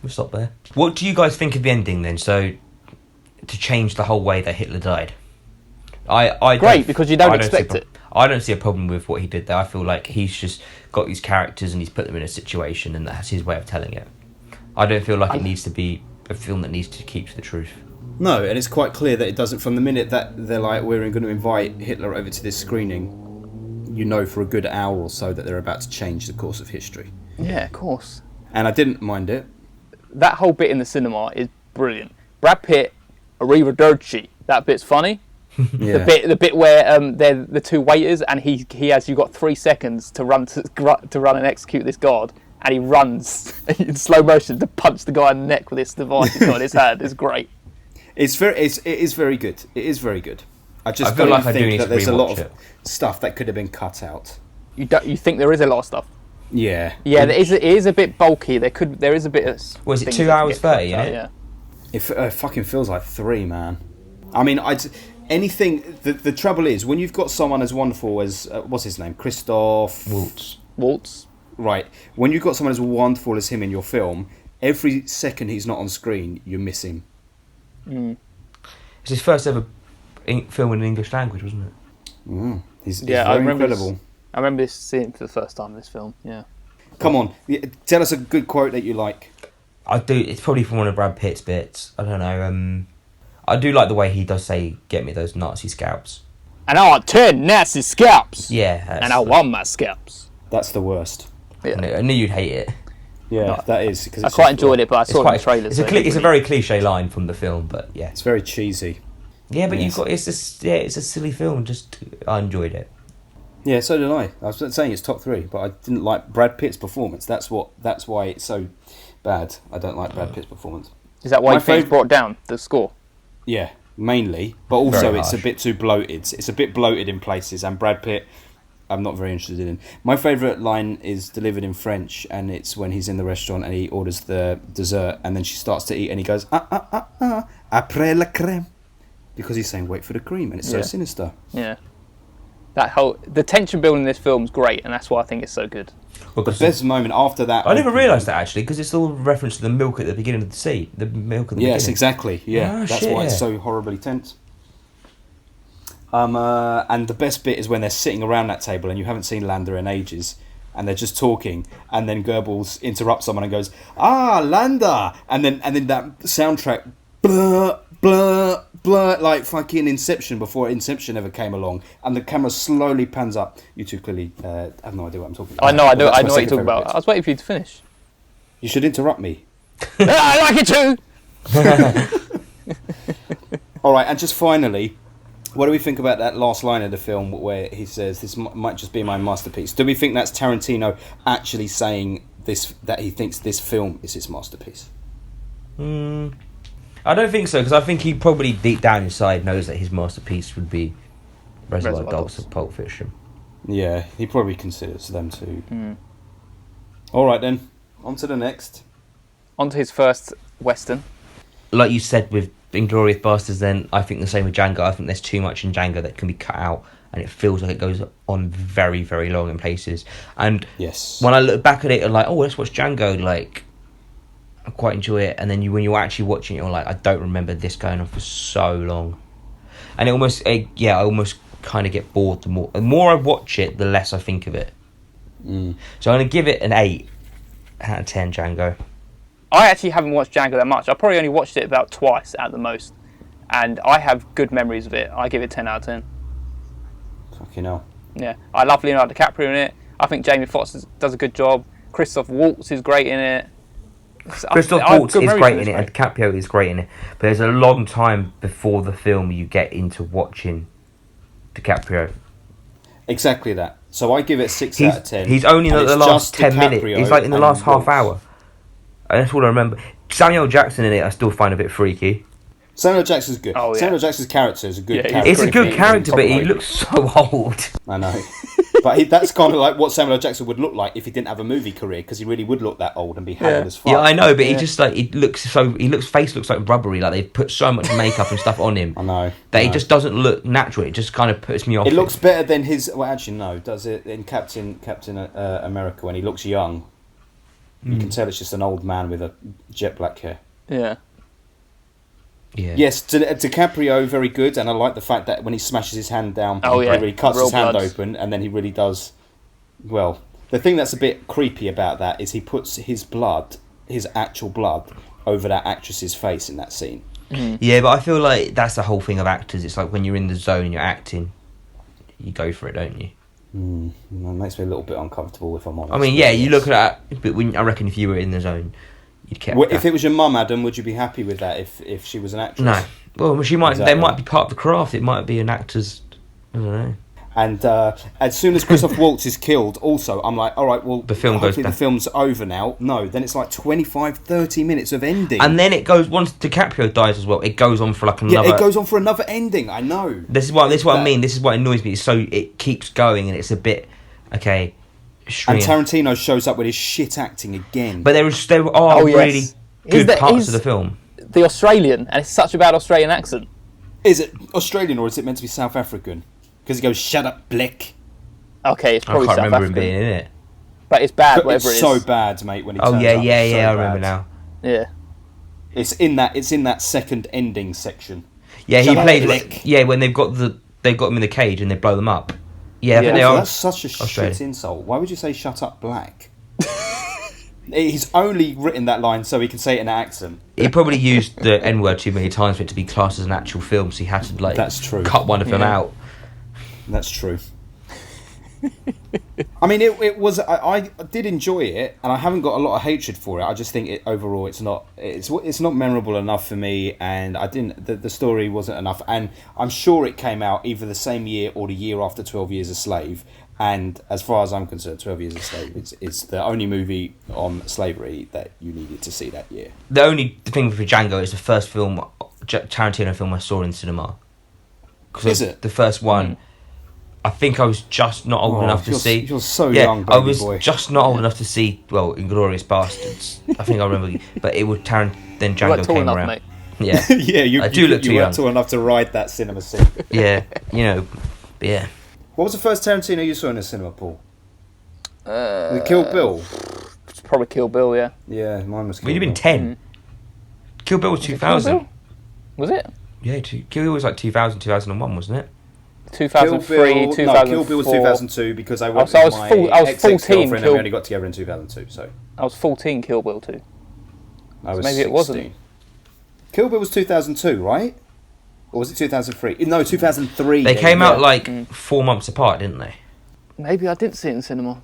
we'll stop there. What do you guys think of the ending then? So, to change the whole way that Hitler died. I Great, don't- because you don't I see a expect pro- it. I don't see a problem with what he did there. I feel like he's just got these characters and he's put them in a situation and that's his way of telling it. I don't feel like it needs to be a film that needs to keep to the truth. No, and it's quite clear that it doesn't. From the minute that they're like, we're going to invite Hitler over to this screening, you know for a good hour or so that they're about to change the course of history. Yeah, of course. And I didn't mind it. That whole bit in the cinema is brilliant. Brad Pitt, arrivederci. That bit's funny. Yeah. The bit where they're the 2 waiters and he has you got 3 seconds to run and execute this guard, and he runs in slow motion to punch the guy in the neck with this device he's got in his hand. It's great. It is very good. It is very good. I just I feel don't like I do think need that to there's a lot rewatch of it. stuff that could have been cut out. You think there is a lot of stuff? Yeah. Yeah, it is a bit bulky. There is a bit of. Was it things 2 that can hours get cut 30, out, yeah? It fucking feels like 3, man. I mean, anything. The trouble is when you've got someone as wonderful as what's his name, Christoph Waltz. Right. When you've got someone as wonderful as him in your film, every second he's not on screen, you miss him. It's his first ever film in English language, wasn't it? He's I very remember incredible. I remember seeing it for the first time in this film. Yeah. Come on, tell us a good quote that you like. I do. It's probably from one of Brad Pitt's bits. I don't know. I do like the way he does say, "Get me those Nazi scalps." And I want 10 Nazi scalps. Yeah. And I want my scalps. That's the worst. Yeah. I knew you'd hate it. Yeah, that is. Cause I quite enjoyed it, but I It's saw it in quite. the trailers. It's a very cliche line from the film, but yeah. It's very cheesy. Yeah, but Yes. it's a silly film. Just I enjoyed it. Yeah, so did I. I was saying it's top 3, but I didn't like Brad Pitt's performance. That's why it's so bad. I don't like Brad Pitt's performance. Is that why My you think it's favourite- brought down the score? Yeah, mainly, but also Very it's a harsh. bit too bloated. It's a bit bloated in places, and Brad Pitt, I'm not very interested in. My favourite line is delivered in French, and it's when he's in the restaurant and he orders the dessert, and then she starts to eat, and he goes après la crème, because he's saying wait for the cream, and it's so Yeah. sinister. Yeah. The tension building in this film's great, and that's why I think it's so good. Well, The best moment after that. I never opening- realised that actually, because it's all a reference to the milk at the beginning of the scene. The milk at the Yes, beginning. exactly. Yeah, Oh, that's shit, why it's yeah. so horribly tense. And the best bit is when they're sitting around that table and you haven't seen Landa in ages, and they're just talking, and then Goebbels interrupts someone and goes, Landa, and then that soundtrack, blah blah blah, like fucking Inception before Inception ever came along, and the camera slowly pans up. You two clearly have no idea what I'm talking about. I know But that's my what you're second talking favourite about. bit. I was waiting for you to finish. You should interrupt me. I like it too! All right, and just finally, what do we think about that last line of the film where he says, "This might just be my masterpiece"? Do we think that's Tarantino actually saying this, that he thinks this film is his masterpiece? I don't think so, because I think he probably deep down inside knows that his masterpiece would be Reservoir Dogs of Pulp Fiction. Yeah, he probably considers them too. All right then, on to the next. On to his first Western. Like you said with Inglourious Basterds, then I think the same with Django. I think there's too much in Django that can be cut out, and it feels like it goes on very, very long in places. And Yes, when I look back at it, I'm like, oh, let's watch Django. Like, I quite enjoy it. And then when you're actually watching it, you're like, I don't remember this going on for so long. And I almost kind of get bored. The more I watch it, the less I think of it. So I'm going to give it an 8 out of 10, Django. I actually haven't watched Django that much. I probably only watched it about twice at the most. And I have good memories of it. I give it 10 out of 10. fucking hell. Yeah, I love Leonardo DiCaprio in it. I think Jamie Foxx does a good job. Christoph Waltz is great in it. Christoph Waltz is great in it, and DiCaprio is great in it. But there's a long time before the film you get into watching DiCaprio. Exactly that. So I give it 6 out of 10. He's only in the last 10 minutes. DiCaprio He's like in the last half Waltz. hour. And that's all I remember. Samuel Jackson in it I still find a bit freaky. Samuel Jackson's good. Oh, yeah. Samuel Jackson's character is a good Yeah, character. It's a good creepy. character, but he Probably. looks so old. I know. But that's kind of like what Samuel L. Jackson would look like if he didn't have a movie career, because he really would look that old and be haggard as fuck. Yeah, I know, but he just like face looks like rubbery. Like they've put so much makeup and stuff on him. I know. That he just doesn't look natural. It just kind of puts me off. It looks better than his. Well, actually, no. Does it in Captain America when he looks young? You can tell it's just an old man with a jet black hair. Yeah. Yeah. Yes, DiCaprio very good, and I like the fact that when he smashes his hand down, Oh, he yeah. really cuts Real his hand bloods. open, and then he really does. Well, the thing that's a bit creepy about that is he puts his actual blood, over that actress's face in that scene. Yeah, but I feel like that's the whole thing of actors. It's like when you're in the zone and you're acting, you go for it, don't you? It makes me a little bit uncomfortable, if I'm honest. I mean, yeah, you look at that, but I reckon if you were in the zone, you'd keep. Well, if it was your mum, Adam, would you be happy with that if she was an actress? No. Well, she might. Exactly. They might be part of the craft. It might be an actor's. I don't know. And as soon as Christoph Waltz is killed, also, I'm like, all right, well, The film goes hopefully down. the film's over now. No, then it's like 25, 30 minutes of ending. And then it goes once DiCaprio dies as well. It goes on for like another. Yeah, it goes on for another ending. I know. This is what I mean. This is what annoys me. So it keeps going, and it's a bit okay. And Stringing. Tarantino shows up with his shit acting again. But there are Oh, yes. really good He's parts of the film. The Australian, and it's such a bad Australian accent. Is it Australian or is it meant to be South African? Because he goes, "Shut up, Blick." Okay, it's I probably can't South remember African, him being in it. but it's bad. But Oh Whatever it's it is. so bad, mate. When he Oh turns yeah, up, yeah, it's so yeah. I remember bad. now. Yeah. It's in that second ending section. Yeah, he Shut up, played. Blick. Yeah, when they've got him in the cage and they blow them up. Yeah, I think Yeah. they Also, are. that's such a Australian. shit insult. Why would you say "shut up, Black"? He's only written that line so he can say it in an accent. He probably used the N word too many times for it to be classed as an actual film, so he had to like That's true. cut one of them Yeah. out. That's true. I mean, it was. I did enjoy it, and I haven't got a lot of hatred for it. I just think overall, it's not memorable enough for me, and I didn't. The story wasn't enough, and I'm sure it came out either the same year or the year after 12 Years a Slave. And as far as I'm concerned, 12 Years a Slave it's the only movie on slavery that you needed to see that year. The only thing for Django is the first Tarantino film I saw in cinema. Is it? The first one? I think I was just not old enough to see. You're so young, baby I was boy. just not old enough to see. Well, Inglourious Bastards. I think I remember, but it would then You're Django like tall came enough, around. mate. Yeah, Yeah, I do look too you young. weren't tall enough to ride that cinema scene. yeah, but yeah. What was the first Tarantino you saw in the cinema, Paul? The Kill Bill. It's probably Kill Bill, yeah. Yeah, mine was Kill We'd have been Bill. 10. Kill Bill was Kill 2000. Bill? Was it? Yeah, Kill Bill was like 2000, 2001, wasn't it? 2003, Kill Bill, 2004. No, Kill Bill was 2002 because I went so I was with my full- I was 14 ex-girlfriend and Kill- we only got together in 2002, so I was 14, Kill Bill 2. I was maybe 16. it wasn't. Kill Bill was 2002, right? Or was it 2003? No, 2003. They yeah, came out yeah. like 4 months apart, didn't they? Maybe I didn't see it in cinema.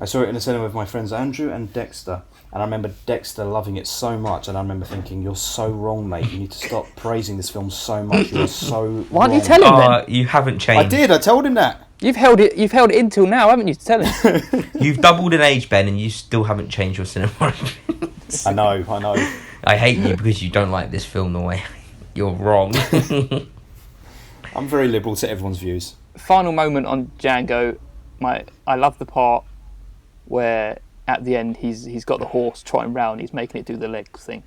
I saw it in the cinema with my friends Andrew and Dexter, and I remember Dexter loving it so much, and I remember thinking, "You're so wrong, mate. You need to stop praising this film so much. You're so Why wrong." didn't you tell him then? You haven't changed. I did. I told him that. You've held it in till now, haven't you, to tell him? You've doubled in age, Ben, and you still haven't changed your cinema. I know. I hate you because you don't like this film the way you're wrong. I'm very liberal to everyone's views. Final moment on Django. I love the part where at the end he's got the horse trotting round. He's making it do the legs thing.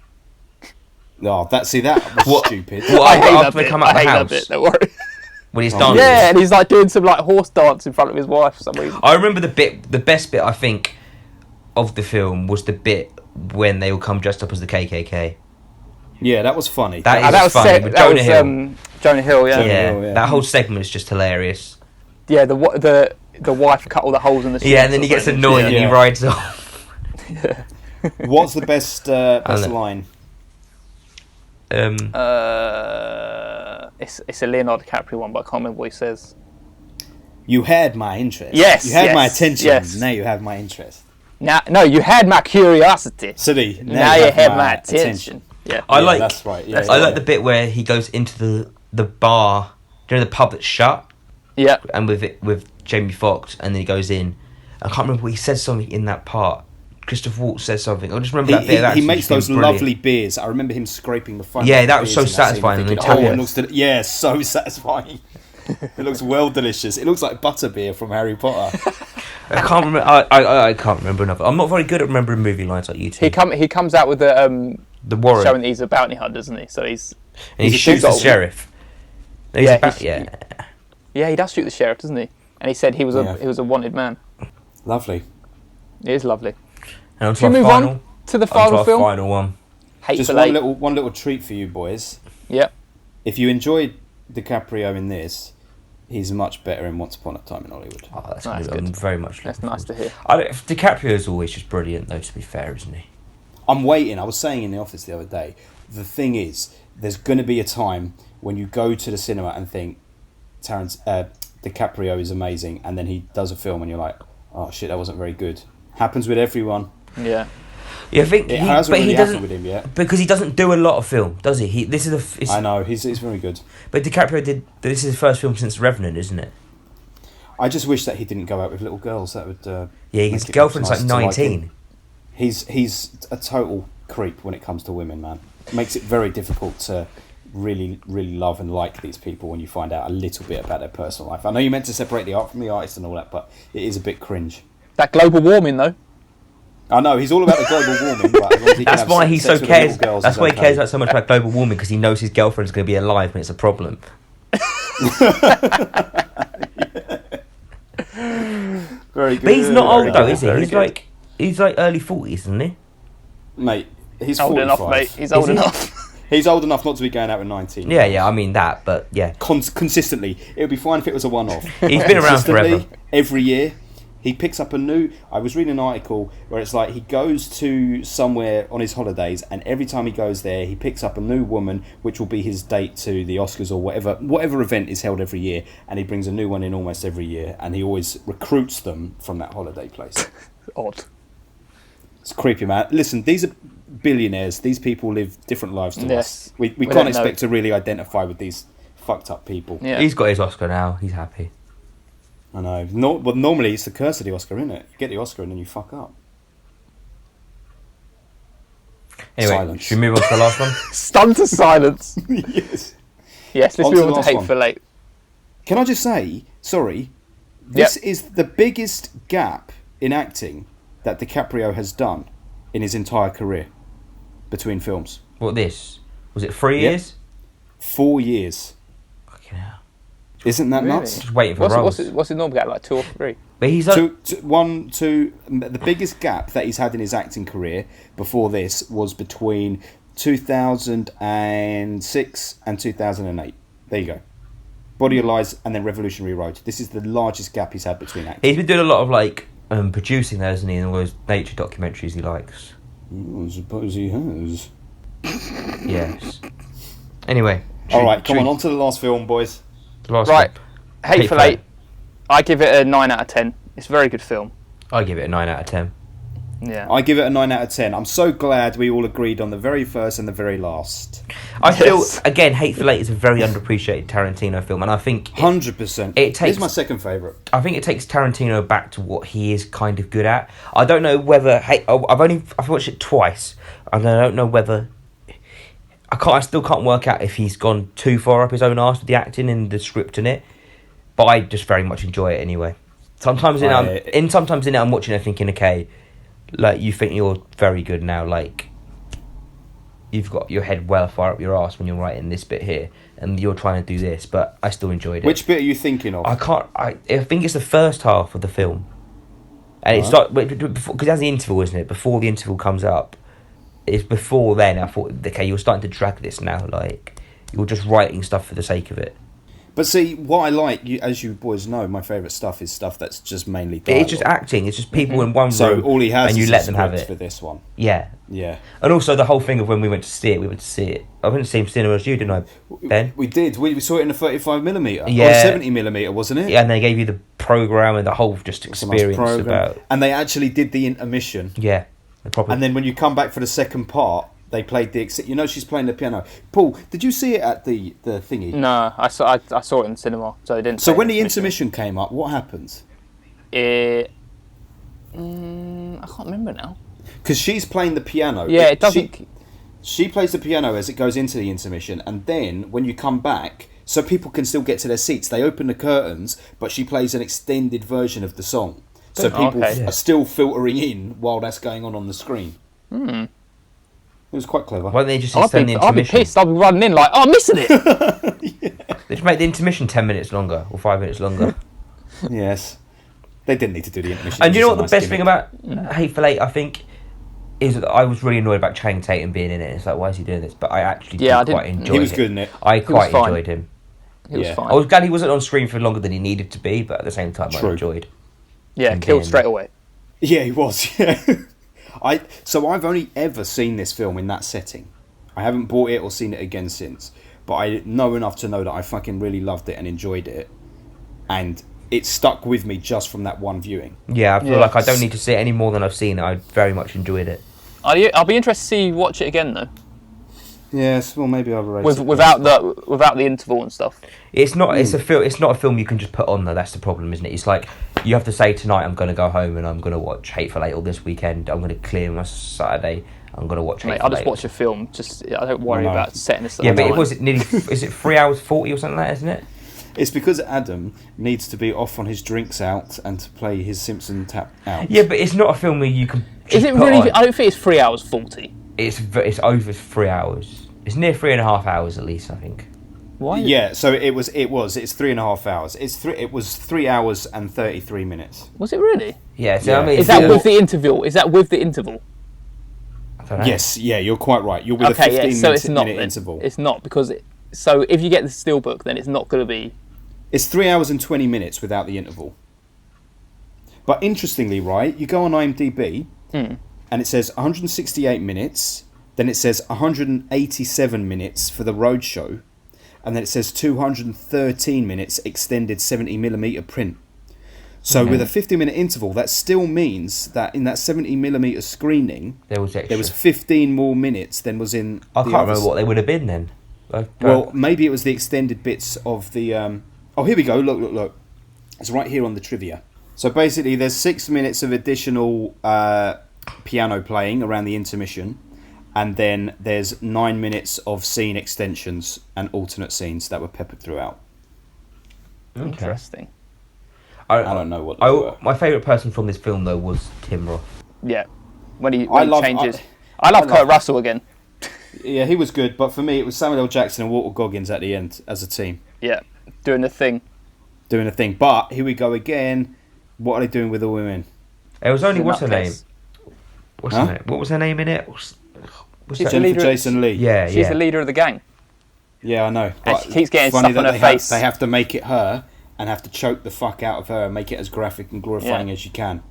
No, that was stupid. What, I hate that after they bit. come out I the hate house? that bit. Don't worry. When he's dancing? Yeah, and he's like doing some like horse dance in front of his wife for some reason. I remember the best bit I think of the film was the bit when they all come dressed up as the KKK. Yeah, that was funny. That was funny. With Jonah Hill. Jonah Hill, yeah. Yeah. That whole segment is just hilarious. Yeah, the wife cut all the holes in the sheets. Yeah, and then he gets annoyed and he rides off. Yeah. What's the best line? It's a Leonardo DiCaprio one, but I can't remember what he says. You had my interest. Yes, You had yes, my attention. yes. Now you have my interest. No, you had my curiosity. City. Now you have my attention. Yeah. That's right. Yeah, I like the bit where he goes into the bar, the pub that's shut. Yeah. And with Jamie Foxx, and then he goes in. I can't remember what he says something in that part. Christopher Waltz says something. I just remember that bit. He makes those lovely beers. I remember him scraping the front. Yeah, that was so satisfying. So satisfying. It looks well delicious. It looks like butterbeer from Harry Potter. I can't remember. I can't remember enough. I'm not very good at remembering movie lines like you two. He comes out with the warrant, showing that he's a bounty hunter, doesn't he? So he shoots the sheriff. Yeah, he does shoot the sheriff, doesn't he? And he said he was a wanted man. Lovely. It is lovely. And Should we move on to the final film? Final one. Just one little treat for you boys. Yeah. If you enjoyed DiCaprio in this, he's much better in Once Upon a Time in Hollywood. Oh, that's Nice, good. I'm good. very much. That's nice to hear. DiCaprio is always just brilliant, though. To be fair, isn't he? I'm waiting. I was saying in the office the other day. The thing is, there's going to be a time when you go to the cinema and think DiCaprio is amazing, and then he does a film, and you're like, oh shit, that wasn't very good. Happens with everyone. Yeah. Yeah, I think it hasn't really happened with him yet because he doesn't do a lot of film, does he? I know he's very good. But DiCaprio did. This is his first film since Revenant, isn't it? I just wish that he didn't go out with little girls. That would. His girlfriend's like 19. He's a total creep when it comes to women, man. It makes it very difficult to really, really love and like these people when you find out a little bit about their personal life. I know you're meant to separate the art from the artist and all that, but it is a bit cringe. That global warming, though. I know he's all about the global warming, but as long as he that's can why have he sex so with cares. little girls, That's why he cares okay. about so much about global warming, because he knows his girlfriend's going to be alive when it's a problem. Very good. But he's not old though, good, is he? He's like early 40s, isn't he? Mate, he's old 45. enough, mate. He's old enough. He's old enough not to be going out with 19. Yeah, I mean that, but yeah. Consistently. It would be fine if it was a one-off. He's been around forever. Every year, he picks up a new... I was reading an article where it's like he goes to somewhere on his holidays, and every time he goes there, he picks up a new woman, which will be his date to the Oscars or whatever event is held every year, and he brings a new one in almost every year, and he always recruits them from that holiday place. Odd. It's creepy, man. Listen, these are billionaires. These people live different lives to Yes. us. We can't expect to really identify with these fucked up people. Yeah. He's got his Oscar now. He's happy. I know. But normally it's the curse of the Oscar, isn't it? You get the Oscar and then you fuck up. Anyway, Silence. should we move on to the last one? Stunned to silence. Yes. Yes, let's On to move the on to last Hate one. for Late. Can I just say, sorry, this is the biggest gap in acting that DiCaprio has done in his entire career between films. What, this? Was it 3 Yep. years? 4 years. Fucking hell. Isn't that Really? nuts? Just waiting for roles. What's his normal gap, like 2 or 3? But he's like... The biggest gap that he's had in his acting career before this was between 2006 and 2008. There you go. Body of Lies and then Revolutionary Road. This is the largest gap he's had between acting. He's been doing a lot of like producing those, hasn't he, and all those nature documentaries he likes. I suppose he has. Yes. Anyway. All right, come on to the last film, boys. Last Right. one. Hate for Late. I give it a 9 out of 10. It's a very good film. I give it a 9 out of 10. Yeah. I give it a 9 out of 10. I'm so glad we all agreed on the very first and the very last. I feel, Yes. again, Hateful Eight is a very underappreciated Tarantino film, and I think 100%. it takes- It's my second favourite. I think it takes Tarantino back to what he is kind of good at. I don't know whether I've watched it twice, and I don't know whether I still can't work out if he's gone too far up his own arse with the acting and the script in it, but I just very much enjoy it anyway. Sometimes sometimes in it I'm watching it thinking, okay, like you think you're very good now, like you've got your head well far up your arse when you're writing this bit here, and you're trying to do this, but I still enjoyed it. Which bit are you thinking of? I think it's the first half of the film, and it's like because that's the interval, isn't it? Before the interval comes up, it's before then. I thought, okay, you're starting to drag this now, like you're just writing stuff for the sake of it. But see, what I like, as you boys know, my favourite stuff is stuff that's just mainly dialogue. It's just acting. It's just people in one room, so all he has and you is let them have it for this one. Yeah. Yeah. And also the whole thing of when we went to see it. I went to see him cinema as you, didn't I, Ben? We did. We saw it in a 35mm. Yeah. Or 70mm, wasn't it? Yeah, and they gave you the programme and the whole just experience about... And they actually did the intermission. Yeah. The proper... And then when you come back for the second part, they played the... You know she's playing the piano. Paul, did you see it at the thingy? No, I saw it in the cinema, so they didn't... So when the intermission came up, what happened? I can't remember now. Because she's playing the piano. Yeah, it doesn't... She plays the piano as it goes into the intermission, and then when you come back, so people can still get to their seats, they open the curtains, but she plays an extended version of the song. So people are still filtering in while that's going on the screen. It was quite clever. Why don't they just extend the intermission? I'd be pissed. I'd be running in like, oh, I'm missing it. Yeah. They just make the intermission 10 minutes longer or 5 minutes longer. Yes. They didn't need to do the intermission. And you know what the best thing about Hateful Eight, I think, is that I was really annoyed about Channing Tatum being in it. It's like, why is he doing this? But I actually quite enjoyed it. He was good in it. I quite enjoyed him. He was fine. I was glad he wasn't on screen for longer than he needed to be, but at the same time, I enjoyed. Yeah, killed straight away. Yeah, he was. Yeah. So I've only ever seen this film in that setting. I haven't bought it or seen it again since. But I know enough to know that I fucking really loved it and enjoyed it. And it stuck with me just from that one viewing. Yeah, I feel like I don't need to see it any more than I've seen it. I very much enjoyed it. I'll be interested to see you watch it again though. Yes, well maybe I'll erase it. Without the interval and stuff. It's not. It's not a film you can just put on though. That's the problem, isn't it? It's like you have to say tonight I'm going to go home and I'm going to watch Hateful Eight, or this weekend I'm going to clear my Saturday. I'm going to watch Hateful Eight. I'll just watch a film. I don't worry about setting this. Yeah, but it was nearly. Is it 3 hours 40 or something like that, isn't it? It's because Adam needs to be off on his drinks out and to play his Simpson tap out. Yeah, but it's not a film where you can. Is it really? I don't think it's 3 hours 40. It's over 3 hours. It's near 3.5 hours at least, I think. Why? Yeah, so it's 3.5 hours. It was 3 hours and 33 minutes. Was it really? Yeah. So I mean, is that with the interval? Is that with the interval? I don't know. Yes. Yeah, you're quite right. You're with a 15-minute interval. It's not because. So if you get the steelbook, then it's not going to be. It's 3 hours and 20 minutes without the interval. But interestingly, right, you go on IMDb and it says 168 minutes, then it says 187 minutes for the roadshow, and then it says 213 minutes extended 70mm print. So with a 50-minute interval, that still means that in that 70mm screening, there was 15 more minutes than was in. I can't remember what they would have been then. Well, maybe it was the extended bits of the. Oh, here we go. Look. It's right here on the trivia. So basically, there's 6 minutes of additional piano playing around the intermission, and then there's 9 minutes of scene extensions and alternate scenes that were peppered throughout. Okay. Interesting. I don't know what they were. My favourite person from this film, though, was Tim Roth. Yeah. When he changes. I love Kurt Russell again. Yeah, he was good, but for me, it was Samuel L. Jackson and Walter Goggins at the end as a team. Yeah, doing the thing. But here we go again. What are they doing with the women? It was only what's her name? What was her name in it? Jennifer Jason Leigh. Yeah, she's the leader of the gang. Yeah, I know. And she keeps getting stuff on her face. They have to make it her and have to choke the fuck out of her and make it as graphic and glorifying as you can.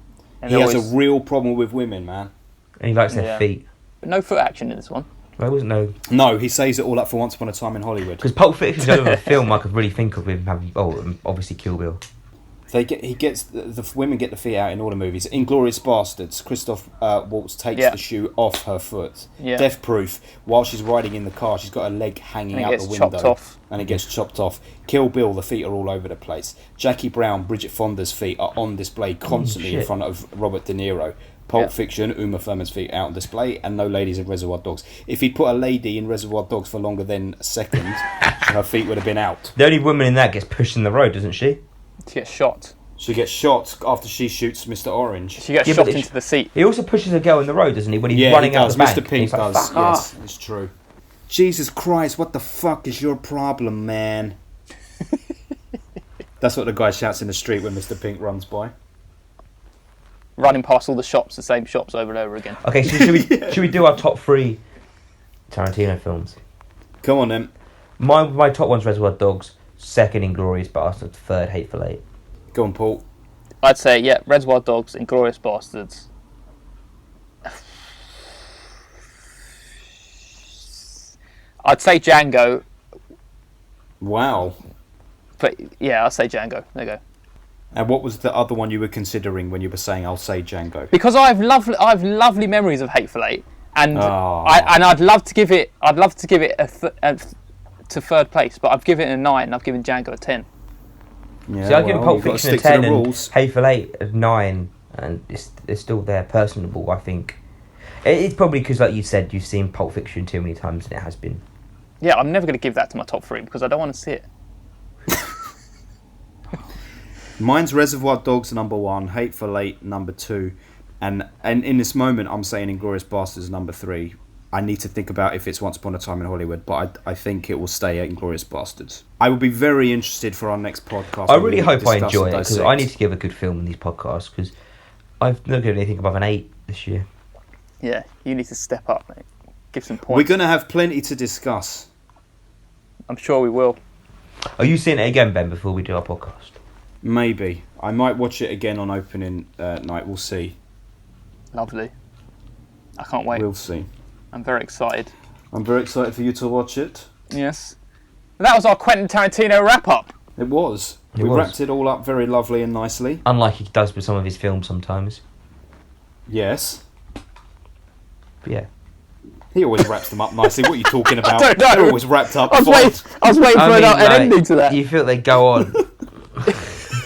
And he has a real problem with women, man. And he likes their feet. But no foot action in this one. There wasn't no. No, he saves it all up for Once Upon a Time in Hollywood. Because Pulp Fiction's the only film I could really think of him having. Oh, obviously Kill Bill. The women get the feet out in all the movies. Inglourious Bastards, Christoph Waltz takes the shoe off her foot. Yeah. Death Proof, while she's riding in the car, she's got her leg hanging out the window. And it gets chopped off. Kill Bill, the feet are all over the place. Jackie Brown, Bridget Fonda's feet are on display constantly in front of Robert De Niro. Pulp Yeah. Fiction, Uma Thurman's feet out on display, and no ladies in Reservoir Dogs. If he'd put a lady in Reservoir Dogs for longer than a second, her feet would have been out. The only woman in that gets pushed in the road, doesn't she? She gets shot. She gets shot after she shoots Mr. Orange. She gets Yeah, shot but into the seat. He also pushes a girl in the road, doesn't he? When he's Yeah, running he out does. the bank. Mr. Pink He's like, does. "Fuck Yes, off." it's true. Jesus Christ, what the fuck is your problem, man? That's what the guy shouts in the street when Mr. Pink runs by. Running past all the shops, the same shops over and over again. Okay, so should we do our top 3 Tarantino films? Come on, then. My top one's Reservoir Dogs, second Inglourious Basterds, third Hateful Eight. Go on, Paul. I'd say, yeah, Reservoir Dogs, Inglourious Bastards. I'd say Django, Wow. but yeah, I'll say Django. There you go. And what was the other one you were considering when you were saying, I'll say Django? Because I've lovely memories of Hateful Eight, and Oh. I'd love to give it to third place, but I've given it a 9. I've given Django a 10. Yeah, See, I'd give well, Pulp you've got to Fiction a stick to 10 the and rules. Hateful Eight a 9, and it's still there, personable, I think. It's probably because, like you said, you've seen Pulp Fiction too many times, and it has been. Yeah, I'm never going to give that to my top 3 because I don't want to see it. Mine's Reservoir Dogs number 1, Hateful Eight number 2, and in this moment I'm saying Inglourious Basterds number 3. I need to think about if it's Once Upon a Time in Hollywood, but I think it will stay at Inglourious Basterds. I will be very interested for our next podcast. I when really we hope I discuss enjoy and it, because dissect. I need to give a good film in these podcasts, because I've not given anything above an 8 this year. Yeah, you need to step up, mate. Give some We're points. going to have plenty to discuss. I'm sure we will. Are you seeing it again, Ben, before we do our podcast? Maybe. I might watch it again on opening night. We'll see. Lovely. I can't wait. We'll see. I'm very excited. I'm very excited for you to watch it. Yes. And that was our Quentin Tarantino wrap-up. It was. It We was. wrapped it all up very lovely and nicely. Unlike he does with some of his films sometimes. Yes. But yeah. He always wraps them up nicely. What are you talking about? don't know. They're always wrapped up. I was fine. waiting for an like, ending to that. You feel they go on.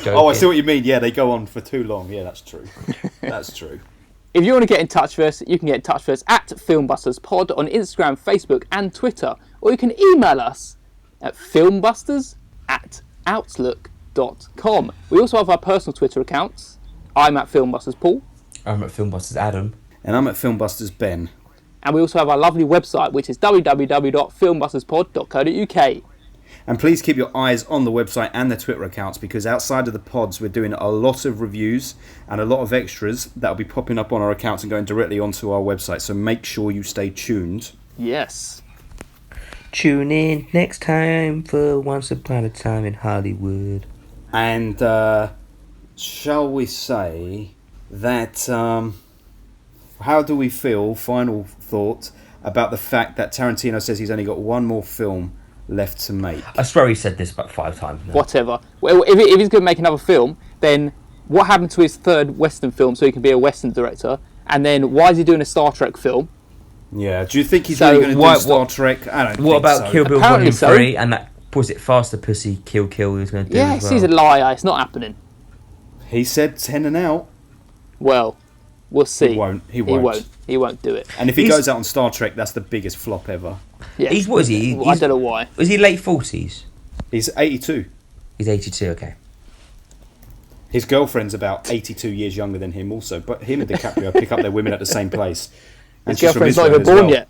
Oh, I see what you mean. Yeah, they go on for too long. Yeah, that's true. That's true. If you want to get in touch with us, you can get in touch with us at FilmBustersPod on Instagram, Facebook and Twitter. Or you can email us at filmbusters@outlook.com. We also have our personal Twitter accounts. I'm at FilmBustersPaul. I'm at FilmBusters Adam. And I'm at FilmBusters Ben. And we also have our lovely website, which is www.filmbusterspod.co.uk. And please keep your eyes on the website and the Twitter accounts, because outside of the pods, we're doing a lot of reviews and a lot of extras that will be popping up on our accounts and going directly onto our website. So make sure you stay tuned. Yes. Tune in next time for Once Upon a Time in Hollywood. And shall we say that... how do we feel, final thought, about the fact that Tarantino says he's only got one more film left to make? I swear he said this about 5 times now. Whatever. Well, if he's going to make another film, then what happened to his third Western film so he can be a Western director? And then why is he doing a Star Trek film? Yeah, do you think he's So really going to what- do Star what- Trek? I don't What think about so. Kill Bill Apparently Volume so. 3 and that, was it Faster Pussy Kill Kill he was going to do Yes, as he's a well? liar. It's not happening. He said 10 and out. Well, we'll see. He won't. He won't do it. And if he He's- goes out on Star Trek, that's the biggest flop ever. Yeah. He's, what is he? I don't know why. Was he late 40s? He's 82. He's 82, okay. His girlfriend's about 82 years younger than him also. But him and DiCaprio pick up their women at the same place. And His girlfriend's not even born yet.